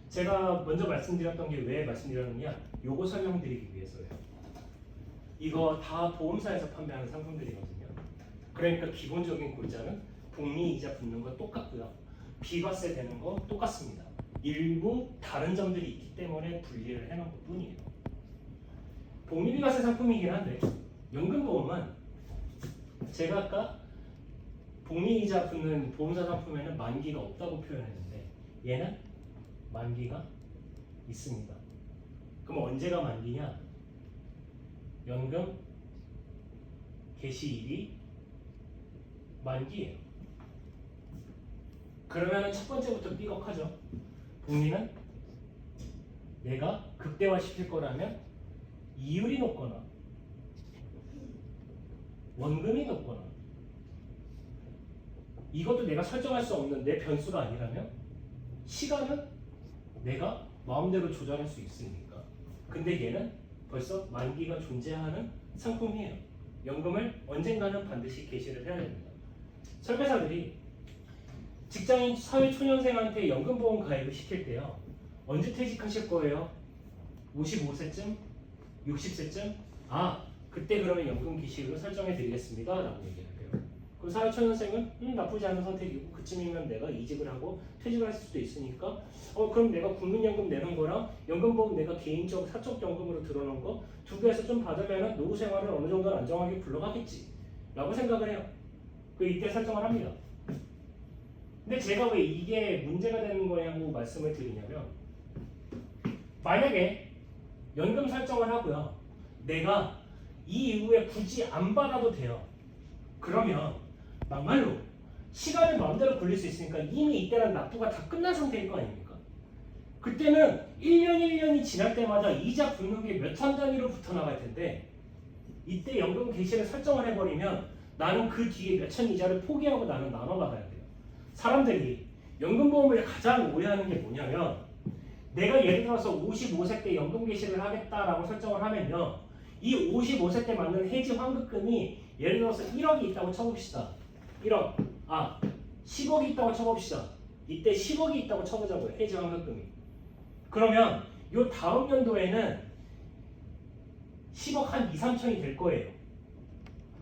제가 먼저 말씀드렸던 게 왜 말씀드렸느냐 요거 설명드리기 위해서예요. 이거 다 보험사에서 판매하는 상품들이거든요. 그러니까 기본적인 골자는 복리이자 붙는 거 똑같고요. 비과세 되는 거 똑같습니다. 일부 다른 점들이 있기 때문에 분리를 해놓은 것 뿐이에요. 복리비과세 상품이긴 한데 연금보험은 제가 아까 복리이자 붙는 보험사 상품에는 만기가 없다고 표현했는데 얘는 만기가 있습니다. 그럼 언제가 만기냐? 연금 개시일이 만기예요. 그러면 첫 번째부터 삐걱하죠. 복리는 내가 극대화시킬 거라면 이율이 높거나 원금이 높거나 이것도 내가 설정할 수 없는 내 변수가 아니라면 시간은 내가 마음대로 조절할 수 있으니까. 근데 얘는 벌써 만기가 존재하는 상품이에요. 연금을 언젠가는 반드시 개시를 해야 됩니다. 설계사들이 직장인 사회초년생한테 연금보험 가입을 시킬 때요. 언제 퇴직하실 거예요? 55세쯤? 60세쯤? 아, 그때 그러면 연금 기시로 설정해 드리겠습니다 라고 얘기해요. 그럼 사회초년생은 나쁘지 않은 선택이고 그쯤이면 내가 이직을 하고 퇴직을 할 수도 있으니까 그럼 내가 국민연금 내는 거랑 연금보험 내가 개인적 사적연금으로 들어놓은 거 두 개에서 좀 받으면 노후 생활을 어느 정도는 안정하게 굴러가겠지 라고 생각을 해요. 이때 설정을 합니다. 근데 제가 왜 이게 문제가 되는 거냐고 말씀을 드리냐면 만약에 연금 설정을 하고요. 내가 이 이후에 굳이 안 받아도 돼요. 그러면 막말로 시간을 마음대로 굴릴 수 있으니까 이미 이때는 납부가 다 끝난 상태일 거 아닙니까? 그때는 1년 1년이 지날 때마다 이자 붙는 게 몇천 단위로 붙어 나갈 텐데 이때 연금 개시를 설정을 해버리면 나는 그 뒤에 몇천 이자를 포기하고 나는 나눠 받아야 돼요. 사람들이 연금보험을 가장 오해하는 게 뭐냐면 내가 예를 들어서 55세 때 연금 개시를 하겠다라고 설정을 하면요. 이 55세 때 맞는 해지 환급금이 예를 들어서 1억이 있다고 쳐봅시다. 1억. 10억이 있다고 쳐봅시다. 이때 10억이 있다고 쳐보자고요. 해지 환급금이. 그러면 요 다음 연도에는 10억 한 2, 3천이 될 거예요.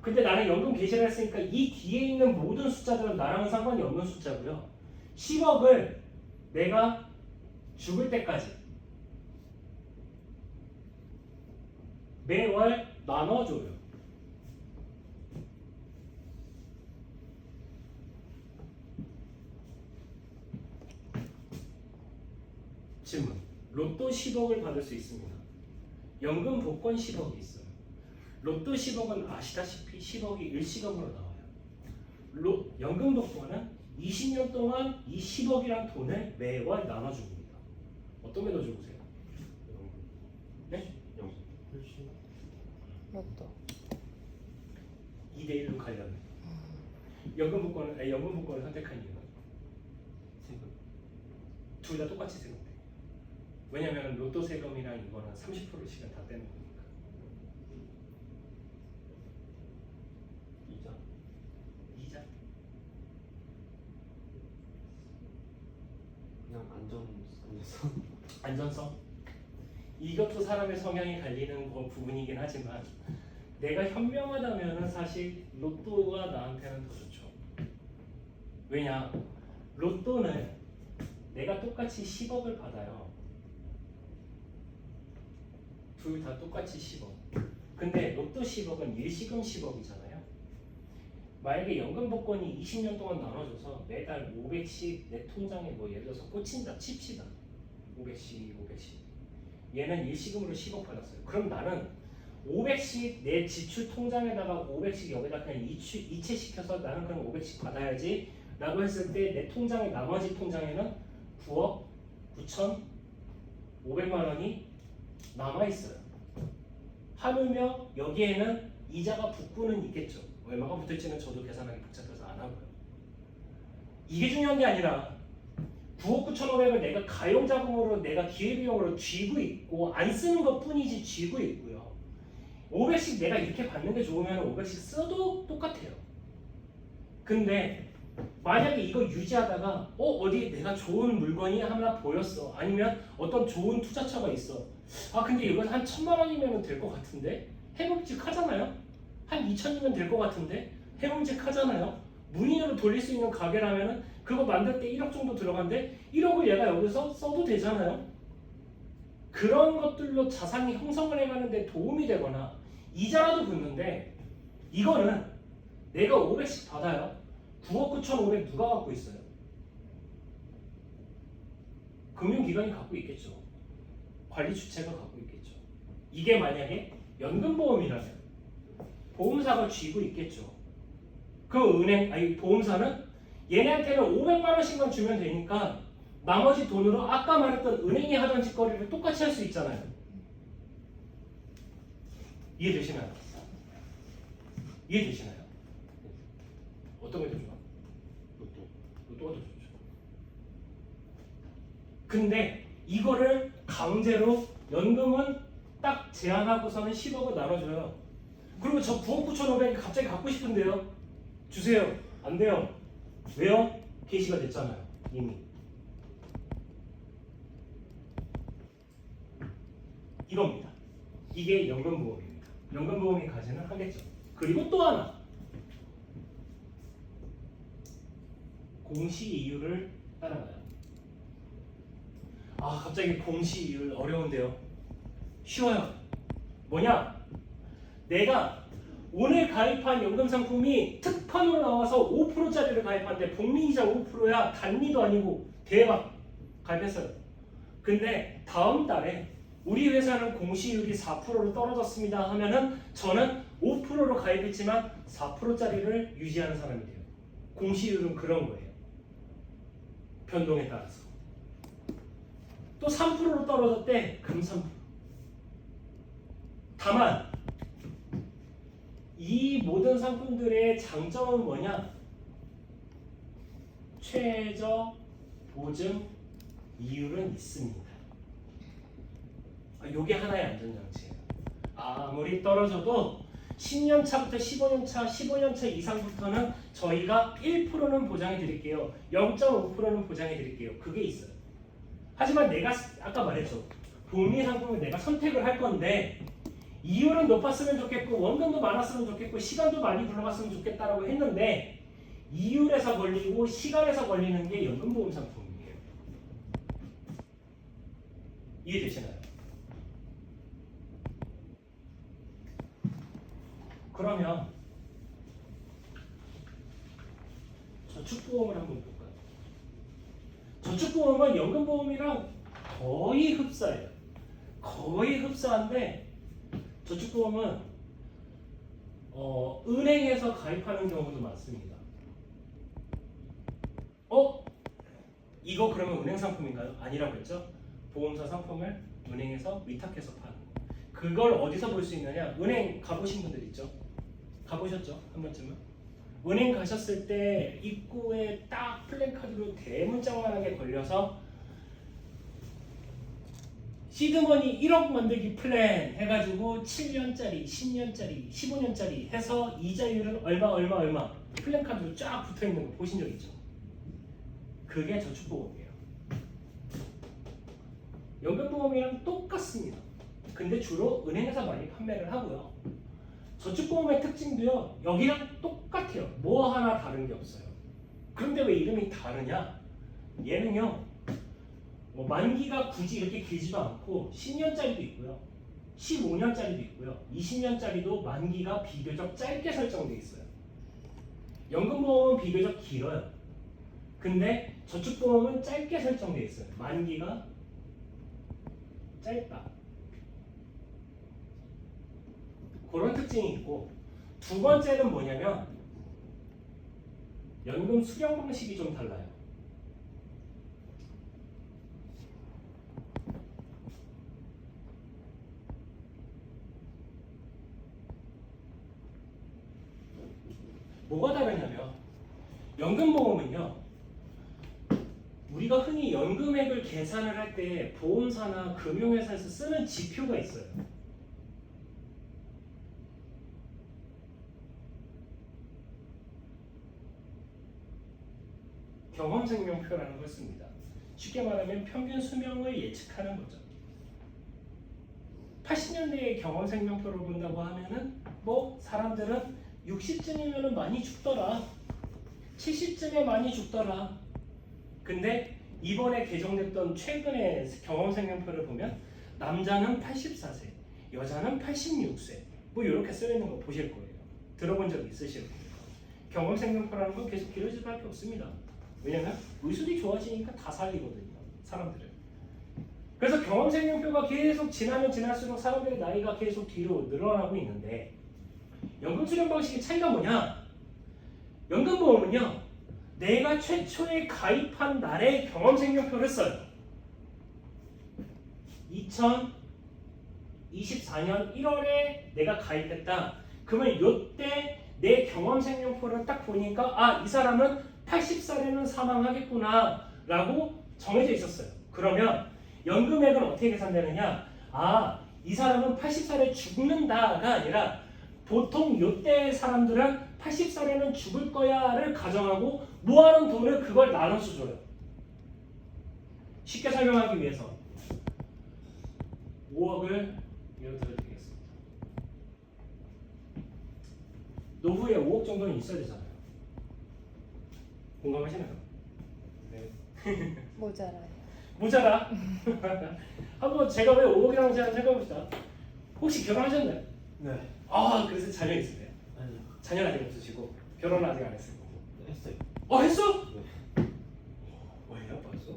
근데 나는 연금 개시를 했으니까 이 뒤에 있는 모든 숫자들은 나랑은 상관이 없는 숫자고요. 10억을 내가 죽을 때까지 매월 나눠줘요. 질문. 로또 10억을 받을 수 있습니다. 연금 복권 10억이 있어요. 로또 10억은 아시다시피 10억이 일시금으로 나와요. 연금 복권은 20년 동안 이 10억이란 돈을 매월 나눠줍니다. 어떤 게 더 좋으세요? 네? 로또. 2대1로 관련. 연금 복권을 선택한 이유는 세금. 둘 다 똑같이 세금. 왜냐면 로또 세금이랑 이거는 30%씩은 다 떼는 거니까. 이자? 그냥 안전성. 안전성? 이것도 사람의 성향이 갈리는 부분이긴 하지만 내가 현명하다면은 사실 로또가 나한테는 더 좋죠. 왜냐? 로또는 내가 똑같이 10억을 받아요. 둘 다 똑같이 10억. 근데 로또 10억은 일시금 10억이잖아요. 만약에 연금 복권이 20년 동안 나눠줘서 매달 500씩 내 통장에 뭐 예를 들어서 꽂힌다 칩시다. 500씩 500씩. 얘는 일시금으로 10억 받았어요. 그럼 나는 500씩 내 지출 통장에다가 500씩 여기다 그냥 이체시켜서 나는 그럼 500씩 받아야지 라고 했을 때 내 통장의 나머지 통장에는 9억 9,500만 원이 남아있어요. 하물며 여기에는 이자가 붙고는 있겠죠. 얼마가 붙을지는 저도 계산하기 복잡해서 안 하고요. 이게 중요한 게 아니라 9억 9,500을 내가 가용자금으로 내가 기회비용으로 쥐고 있고 안 쓰는 것 뿐이지 쥐고 있고요. 500씩 내가 이렇게 받는 게 좋으면 500씩 써도 똑같아요. 근데 만약에 이거 유지하다가 어디에 내가 좋은 물건이 하나 보였어. 아니면 어떤 좋은 투자처가 있어. 아 근데 이건 한 1,000만 원이면 될 것 같은데 해봄직하잖아요. 한 2,000이면 될 것 같은데 해봄직하잖아요. 문의로 돌릴 수 있는 가게라면은 그거 만들 때 1억 정도 들어간대 1억을 얘가 여기서 써도 되잖아요. 그런 것들로 자산이 형성을 해가는데 도움이 되거나 이자라도 붙는데 이거는 내가 500씩 받아요. 9억 9,500 누가 갖고 있어요? 금융기관이 갖고 있겠죠. 관리 주체가 갖고 있겠죠. 이게 만약에 연금보험이라면 보험사가 쥐고 있겠죠. 그 보험사는 얘네한테는 500만 원씩만 주면 되니까 나머지 돈으로 아까 말했던 은행이 하던 짓거리를 똑같이 할 수 있잖아요. 이해되시나요? 이해되시나요? 어떤 게 더 좋아? 로또가 더 좋죠. 근데 이거를 강제로 연금은 딱 제한하고서는 10억을 나눠줘요. 그리고 저 9억 9,500이 갑자기 갖고 싶은데요. 주세요. 안 돼요. 왜요? 게시가 됐잖아요. 이미. 이겁니다. 이게 연금보험입니다. 연금보험이 가지는 하겠죠. 그리고 또 하나. 공시이율을 따라가요. 아 갑자기 공시이율 어려운데요. 쉬워요. 뭐냐? 내가 오늘 가입한 연금 상품이 특판으로 나와서 5%짜리를 가입하는데 복리이자 5%야. 단리도 아니고 대박 가입했어요. 근데 다음 달에 우리 회사는 공시이율이 4%로 떨어졌습니다 하면은 저는 5%로 가입했지만 4%짜리를 유지하는 사람이 돼요. 공시이율은 그런 거예요. 변동에 따라서. 또 3%로 떨어졌대. 그럼 3%. 다만 이 모든 상품들의 장점은 뭐냐? 최저 보증 이율은 있습니다. 요게 하나의 안전장치예요. 아무리 떨어져도 10년 차부터 15년 차, 15년 차 이상부터는 저희가 1%는 보장해 드릴게요. 0.5%는 보장해 드릴게요. 그게 있어요. 하지만 내가 아까 말했죠. 복리 상품을 내가 선택을 할 건데 이율은 높았으면 좋겠고 원금도 많았으면 좋겠고 시간도 많이 불러갔으면 좋겠다라고 했는데 이율에서 걸리고 시간에서 걸리는 게 연금보험 상품이에요. 이해되시나요? 그러면 저축보험을 한번 볼까요? 저축보험은 연금보험이랑 거의 흡사해요. 거의 흡사한데 저축보험은 은행에서 가입하는 경우도 많습니다. 이거 그러면 은행 상품인가요? 아니라고 했죠? 보험사 상품을 은행에서 위탁해서 파는 거. 그걸 어디서 볼 수 있느냐? 은행 가보신 분들 있죠? 가보셨죠? 한 번쯤은? 은행 가셨을 때 입구에 딱 플랜카드로 대문짝만하게 걸려서 시드머니 1억 만들기 플랜 해가지고 7년짜리, 10년짜리, 15년짜리 해서 이자율은 얼마 플랜카드로 쫙 붙어있는 거 보신 적 있죠? 그게 저축보험이에요. 연금보험이랑 똑같습니다. 근데 주로 은행에서 많이 판매를 하고요. 저축보험의 특징도요. 여기랑 똑같아요. 뭐 하나 다른 게 없어요. 그런데 왜 이름이 다르냐? 얘는요. 뭐 만기가 굳이 이렇게 길지도 않고 10년짜리도 있고요. 15년짜리도 있고요. 20년짜리도 만기가 비교적 짧게 설정돼 있어요. 연금보험은 비교적 길어요. 근데 저축보험은 짧게 설정돼 있어요. 만기가 짧다. 그런 특징이 있고, 두 번째는 뭐냐면 연금 수령 방식이 좀 달라요. 뭐가 다르냐면 연금보험은요. 우리가 흔히 연금액을 계산을 할 때 보험사나 금융회사에서 쓰는 지표가 있어요. 경험생명표라는 걸 씁니다. 쉽게 말하면 평균 수명을 예측하는 거죠. 80년대에 경험생명표를 본다고 하면은 뭐 사람들은 60쯤이면 많이 죽더라. 70쯤에 많이 죽더라. 근데 이번에 개정됐던 최근의 경험생명표를 보면 남자는 84세, 여자는 86세 뭐 이렇게 써있는 거 보실 거예요. 들어본 적 있으실 거예요. 경험생명표라는 건 계속 길어질 수밖에 없습니다. 왜냐면 의술이 좋아지니까 다 살리거든요. 사람들은. 그래서 경험생명표가 계속 지나면 지날수록 사람들의 나이가 계속 뒤로 늘어나고 있는데 연금 수령 방식의 차이가 뭐냐? 연금보험은요. 내가 최초에 가입한 날에 경험생명표를 써요. 2024년 1월에 내가 가입했다. 그러면 이때 내 경험생명표를 딱 보니까 아, 이 사람은 80살에는 사망하겠구나 라고 정해져 있었어요. 그러면 연금액은 어떻게 계산되느냐? 아, 이 사람은 80살에 죽는다가 아니라 보통 이때 사람들은 80살에는 죽을 거야를 가정하고 모아놓은 돈을 그걸 나눠서 줘요. 쉽게 설명하기 위해서 5억을 예를 들어 드리겠습니다. 노후에 5억 정도는 있어야 되잖아요. 공감하시나요? 네. 모자라요. 모자라. 한번 제가 왜 5억이라고 생각해봅시다. 혹시 결혼하셨나요? 네. 아, 그래서 자녀 있으세요? 아니요. 자녀는 아직 없으시고 결혼은 아직 안 했을 거고. 네, 했어요. 했어? 네. 왜요? 벌써?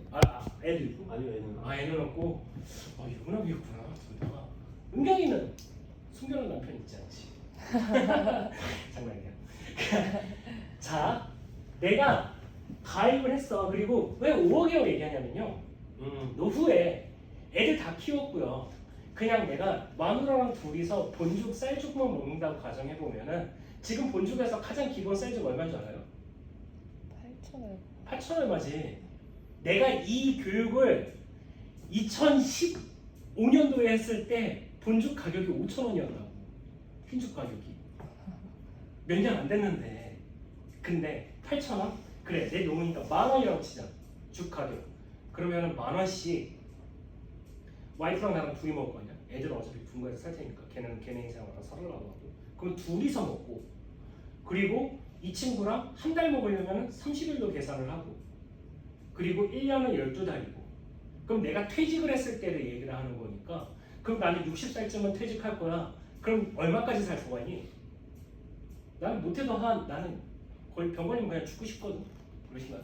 애도 있고? 아니요, 얘는. 애는 없고. 유부남이었구나. 둘 다. 은경이는 숨겨놓은 남편 있지 않지? 장난이야. 자, 내가 가입을 했어. 그리고 왜 5억이라고 얘기하냐면요. 노후에 애들 다 키웠고요. 그냥 내가 마누라랑 둘이서 본죽 쌀죽만 먹는다고 가정해보면은 지금 본죽에서 가장 기본 쌀죽 얼마인 줄 알아요? 8,000원. 8천 얼마지. 내가 이 교육을 2015년도에 했을 때 본죽 가격이 5,000원이었다고. 흰죽 가격이. 몇 년 안 됐는데. 근데 8,000원? 그래, 내 노무니까 10,000원이라고 치자. 죽 가격. 그러면은 10,000원씩 와이프랑 나랑 둘이 먹을 거 아니야? 애들은 어차피 분가해서 살 테니까 걔는 걔네 인생을 알아서 살으려고 하고. 그럼 둘이서 먹고. 그리고 이 친구랑 한 달 먹으려면 30일로 계산을 하고. 그리고 1년은 12달이고. 그럼 내가 퇴직을 했을 때를 얘기를 하는 거니까 그럼 나는 60살쯤은 퇴직할 거야. 그럼 얼마까지 살 수가니? 나는 못해도 나는 거의 병 걸리면 그냥 죽고 싶거든. 그러시나요?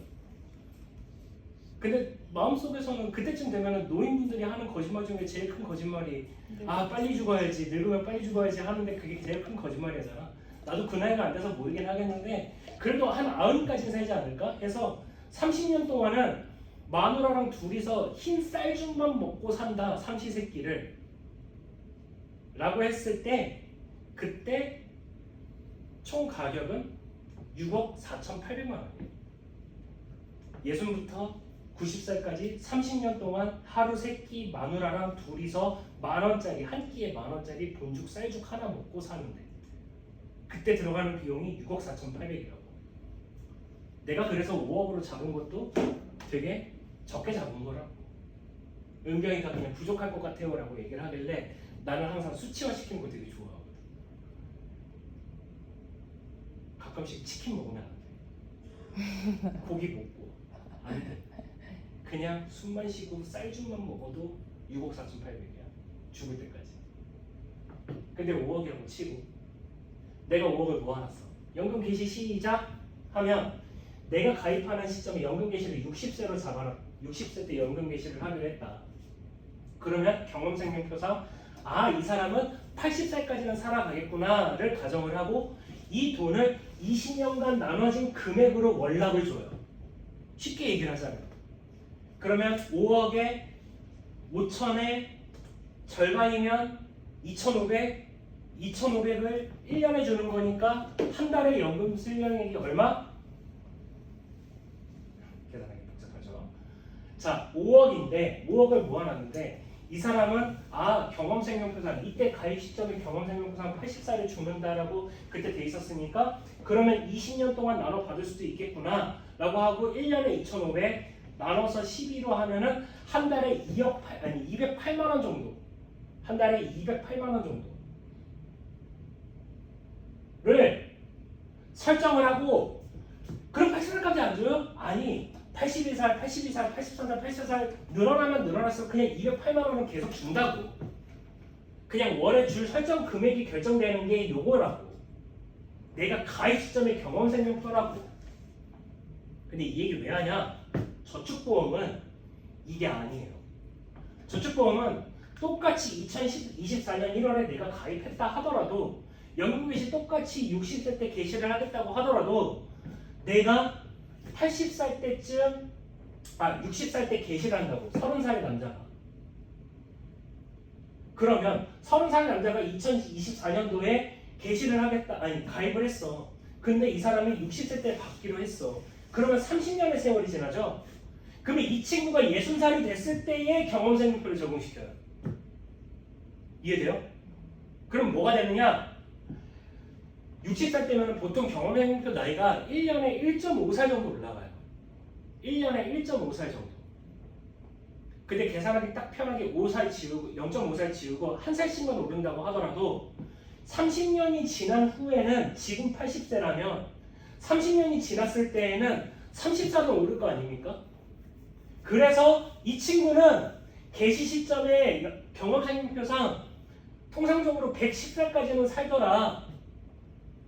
근데 마음속에서는 그때쯤 되면 노인분들이 하는 거짓말 중에 제일 큰 거짓말이 빨리 죽어야지, 늙으면 빨리 죽어야지 하는데 그게 제일 큰 거짓말이잖아. 나도 그 나이가 안 돼서 모르긴 하겠는데 그래도 한 90까지 살지 않을까 해서 30년 동안은 마누라랑 둘이서 흰 쌀죽만 먹고 산다, 삼시세끼를 라고 했을 때 그때 총 가격은 6억 4,800만 원이에요. 예순부터 90살까지 30년 동안 하루 세끼 마누라랑 둘이서 10,000원짜리, 한 끼에 10,000원짜리 본죽 쌀죽 하나 먹고 사는데 그때 들어가는 비용이 6억 4,800이라고. 내가 그래서 5억으로 잡은 것도 되게 적게 잡은 거라고. 은경이가 그냥 부족할 것 같아요 라고 얘기를 하길래 나는 항상 수치화 시키는 거 되게 좋아하거든. 가끔씩 치킨 먹으면 안 돼. 고기 먹고 안 돼. 그냥 숨만 쉬고 쌀죽만 먹어도 6억 4,800이야. 죽을 때까지. 근데 5억이라고 치고 내가 5억을 모아놨어. 연금 개시 시작 하면 내가 가입하는 시점에 연금 개시를 60세로 잡아라. 60세 때 연금 개시를 하기로 했다. 그러면 경험생명표상 이 사람은 80살까지는 살아가겠구나를 가정을 하고 이 돈을 20년간 나눠진 금액으로 월납을 줘요. 쉽게 얘기를 하자면 그러면 5억에 5천에 절반이면 2,500, 2,500을 1년에 주는 거니까 한 달에 연금 수령액이 얼마? 계산하기 복잡하죠. 자, 5억인데 5억을 모아놨는데 이 사람은 경험생명표상 이때 가입 시점에 경험생명표상 80살을 죽는다라고 그때 돼 있었으니까 그러면 20년 동안 나눠 받을 수도 있겠구나 라고 하고 1년에 2,500 나눠서 12로 하면은 한 달에 208만 원 정도 한 달에 208만 원 정도를 설정을 하고 그럼 80살까지 안 줘요? 아니 81살, 82살, 83살, 84살 늘어나면 늘어날수록 그냥 208만 원은 계속 준다고. 그냥 월에 줄 설정 금액이 결정되는 게 요거라고. 내가 가입 시점의 경험생명표라고. 근데 이 얘기 왜 하냐? 저축보험은 이게 아니에요. 저축보험은 똑같이 2024년 1월에 내가 가입했다 하더라도 연금개시 똑같이 60세 때 개시를 하겠다고 하더라도 내가 80살 때쯤 60살 때 개시를 한다고 30살의 남자가 그러면 30살 남자가 2024년도에 개시를 하겠다 가입을 했어. 근데 이 사람이 60세 때 받기로 했어. 그러면 30년의 세월이 지나죠. 그러면 이 친구가 60살이 됐을 때의 경험생명표를 적용시켜요. 이해돼요? 그럼 뭐가 되느냐? 60살 때면 보통 경험생명표 나이가 1년에 1.5살 정도 올라가요. 1년에 1.5살 정도. 근데 계산하기 딱 편하게 5살 지우고 0.5살 지우고 한 살씩만 오른다고 하더라도 30년이 지난 후에는 지금 80세라면 30년이 지났을 때에는 30살은 오를 거 아닙니까? 그래서 이 친구는 개시 시점에 경험생명표상 통상적으로 110살까지는 살더라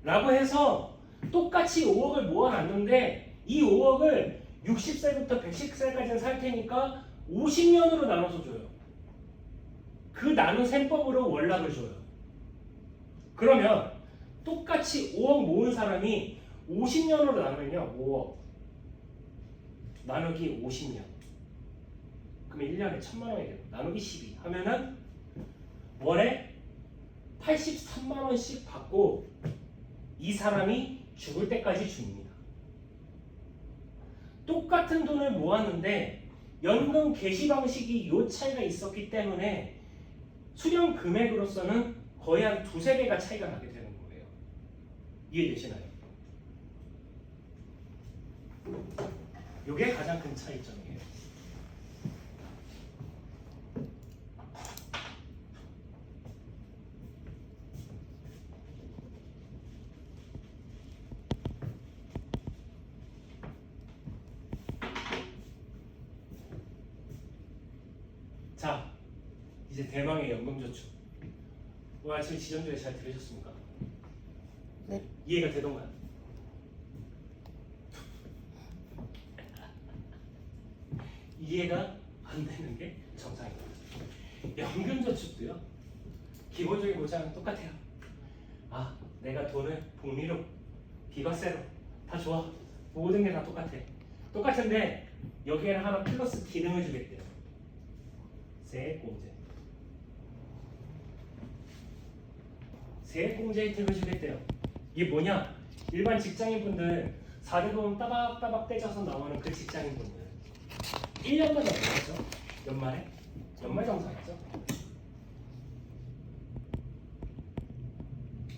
라고 해서 똑같이 5억을 모아놨는데 이 5억을 60살부터 110살까지는 살 테니까 50년으로 나눠서 줘요. 그 나눈 셈법으로 월납을 줘요. 그러면 똑같이 5억 모은 사람이 50년으로 나누면요. 5억 나누기 50년 그러면 1년에 1,000만 원이 돼요. 나누기 12 하면은 월에 83만 원씩 받고 이 사람이 죽을 때까지 줍니다. 똑같은 돈을 모았는데 연금 개시 방식이 요 차이가 있었기 때문에 수령 금액으로서는 거의 한 두세 배가 차이가 나게 되는 거예요. 이해되시나요? 이게 가장 큰 차이점이에요. 자, 이제 대망의 연금저축. 오늘 아침 지점주에 잘 들으셨습니까? 네. 이해가 되던가요? 이해가 안 되는 게 정상입니다. 연금저축도요. 기본적인 보장은 똑같아요. 내가 돈을 복리로, 비과세로 다 좋아. 모든 게 다 똑같아. 똑같은데 여기에는 하나 플러스 기능을 주겠대요. 세액공제. 세액공제 혜택을 주겠대요. 이게 뭐냐? 일반 직장인분들 4대보험 따박따박 떼져서 나오는 그 직장인분들 1년마다 어떻게 하죠? 연말에? 연말정산이죠?